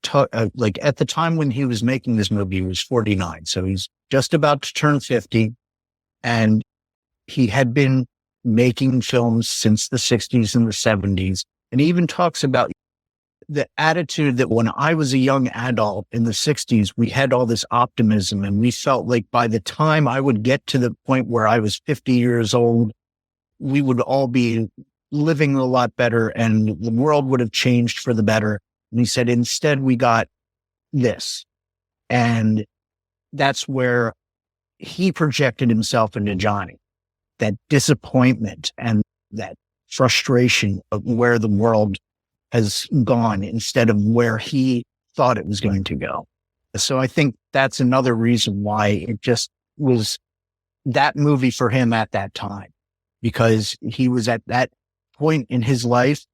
like at the time when he was making this movie, he was 49. So he's just about to turn 50. And he had been making films since the 60s and the 70s. And he even talks about the attitude that when I was a young adult in the 60s, we had all this optimism. And we felt like by the time I would get to the point where I was 50 years old, we would all be living a lot better and the world would have changed for the better. And he said, instead, we got this. And that's where he projected himself into Johnny, that disappointment and that frustration of where the world has gone instead of where he thought it was going to go. So I think that's another reason why it just was that movie for him at that time, because he was at that point in his life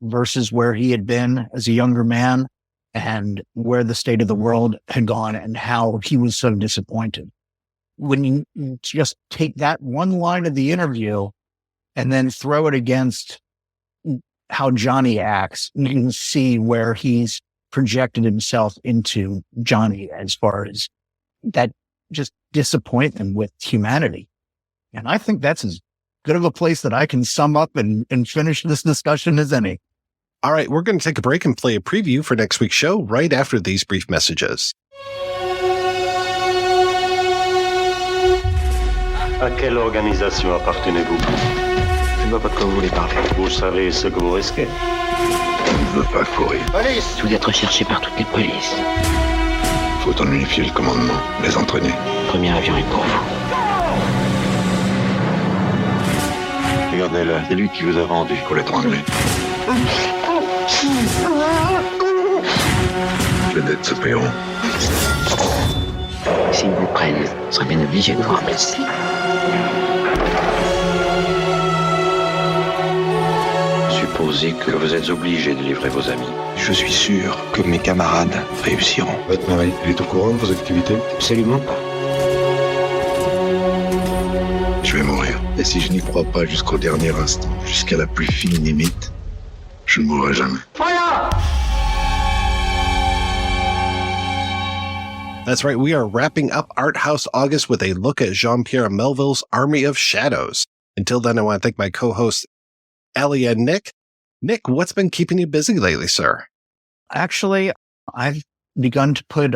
versus where he had been as a younger man and where the state of the world had gone and how he was so disappointed. When you just take that one line of the interview and then throw it against how Johnny acts, you can see where he's projected himself into Johnny as far as that just disappointment with humanity. And I think that's as good of a place that I can sum up and finish this discussion as any. All right, we're going to take a break and play a preview for next week's show right after these brief messages. À quelle organisation appartenez-vous? Je ne vois pas de quoi vous voulez parler. Vous savez ce que vous risquez? Je ne veux pas courir. Police! Vous êtes recherché par toutes les polices. Faut en unifier le commandement, les entraîner. Le premier avion est pour vous. Regardez-le, c'est lui qui vous a vendu. Faut l'étrangler. Les dettes se paieront. S'ils vous prennent, vous serez bien obligé de vous remplacer. Supposez que vous êtes obligé de livrer vos amis. Je suis sûr que mes camarades réussiront. Votre mari, il est au courant de vos activités? Absolument pas. Je vais mourir. Et si je n'y crois pas jusqu'au dernier instant, jusqu'à la plus fine limite, je ne mourrai jamais. That's right. We are wrapping up Art House August with a look at Jean-Pierre Melville's Army of Shadows. Until then, I want to thank my co-hosts, Ellie and Nick. Nick, what's been keeping you busy lately, sir? Actually, I've begun to put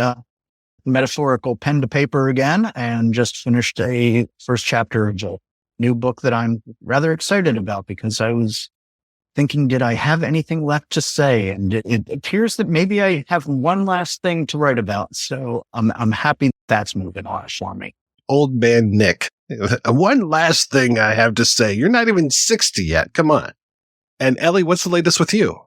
metaphorical pen to paper again and just finished a first chapter of a new book that I'm rather excited about because I was thinking, did I have anything left to say? And it appears that maybe I have one last thing to write about. So I'm happy that's moving on for me. Old man Nick. One last thing I have to say. You're not even 60 yet. Come on. And Ellie, what's the latest with you?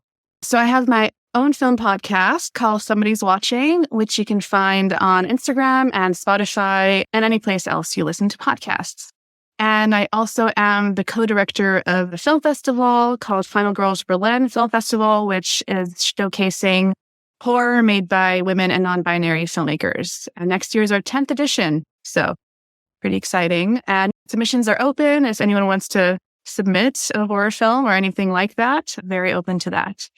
So I have my own film podcast called Somebody's Watching, which you can find on Instagram and Spotify and any place else you listen to podcasts. And I also am the co-director of the film festival called Final Girls Berlin Film Festival, which is showcasing horror made by women and non-binary filmmakers. And next year is our 10th edition. So pretty exciting. And submissions are open. If anyone wants to submit a horror film or anything like that, very open to that.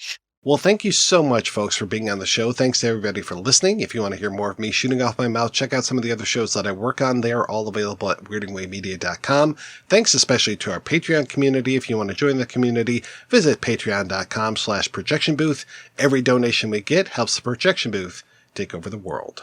Well, thank you so much, folks, for being on the show. Thanks to everybody for listening. If you want to hear more of me shooting off my mouth, check out some of the other shows that I work on. They are all available at weirdingwaymedia.com. Thanks especially to our Patreon community. If you want to join the community, visit patreon.com/projectionbooth. Every donation we get helps the projection booth take over the world.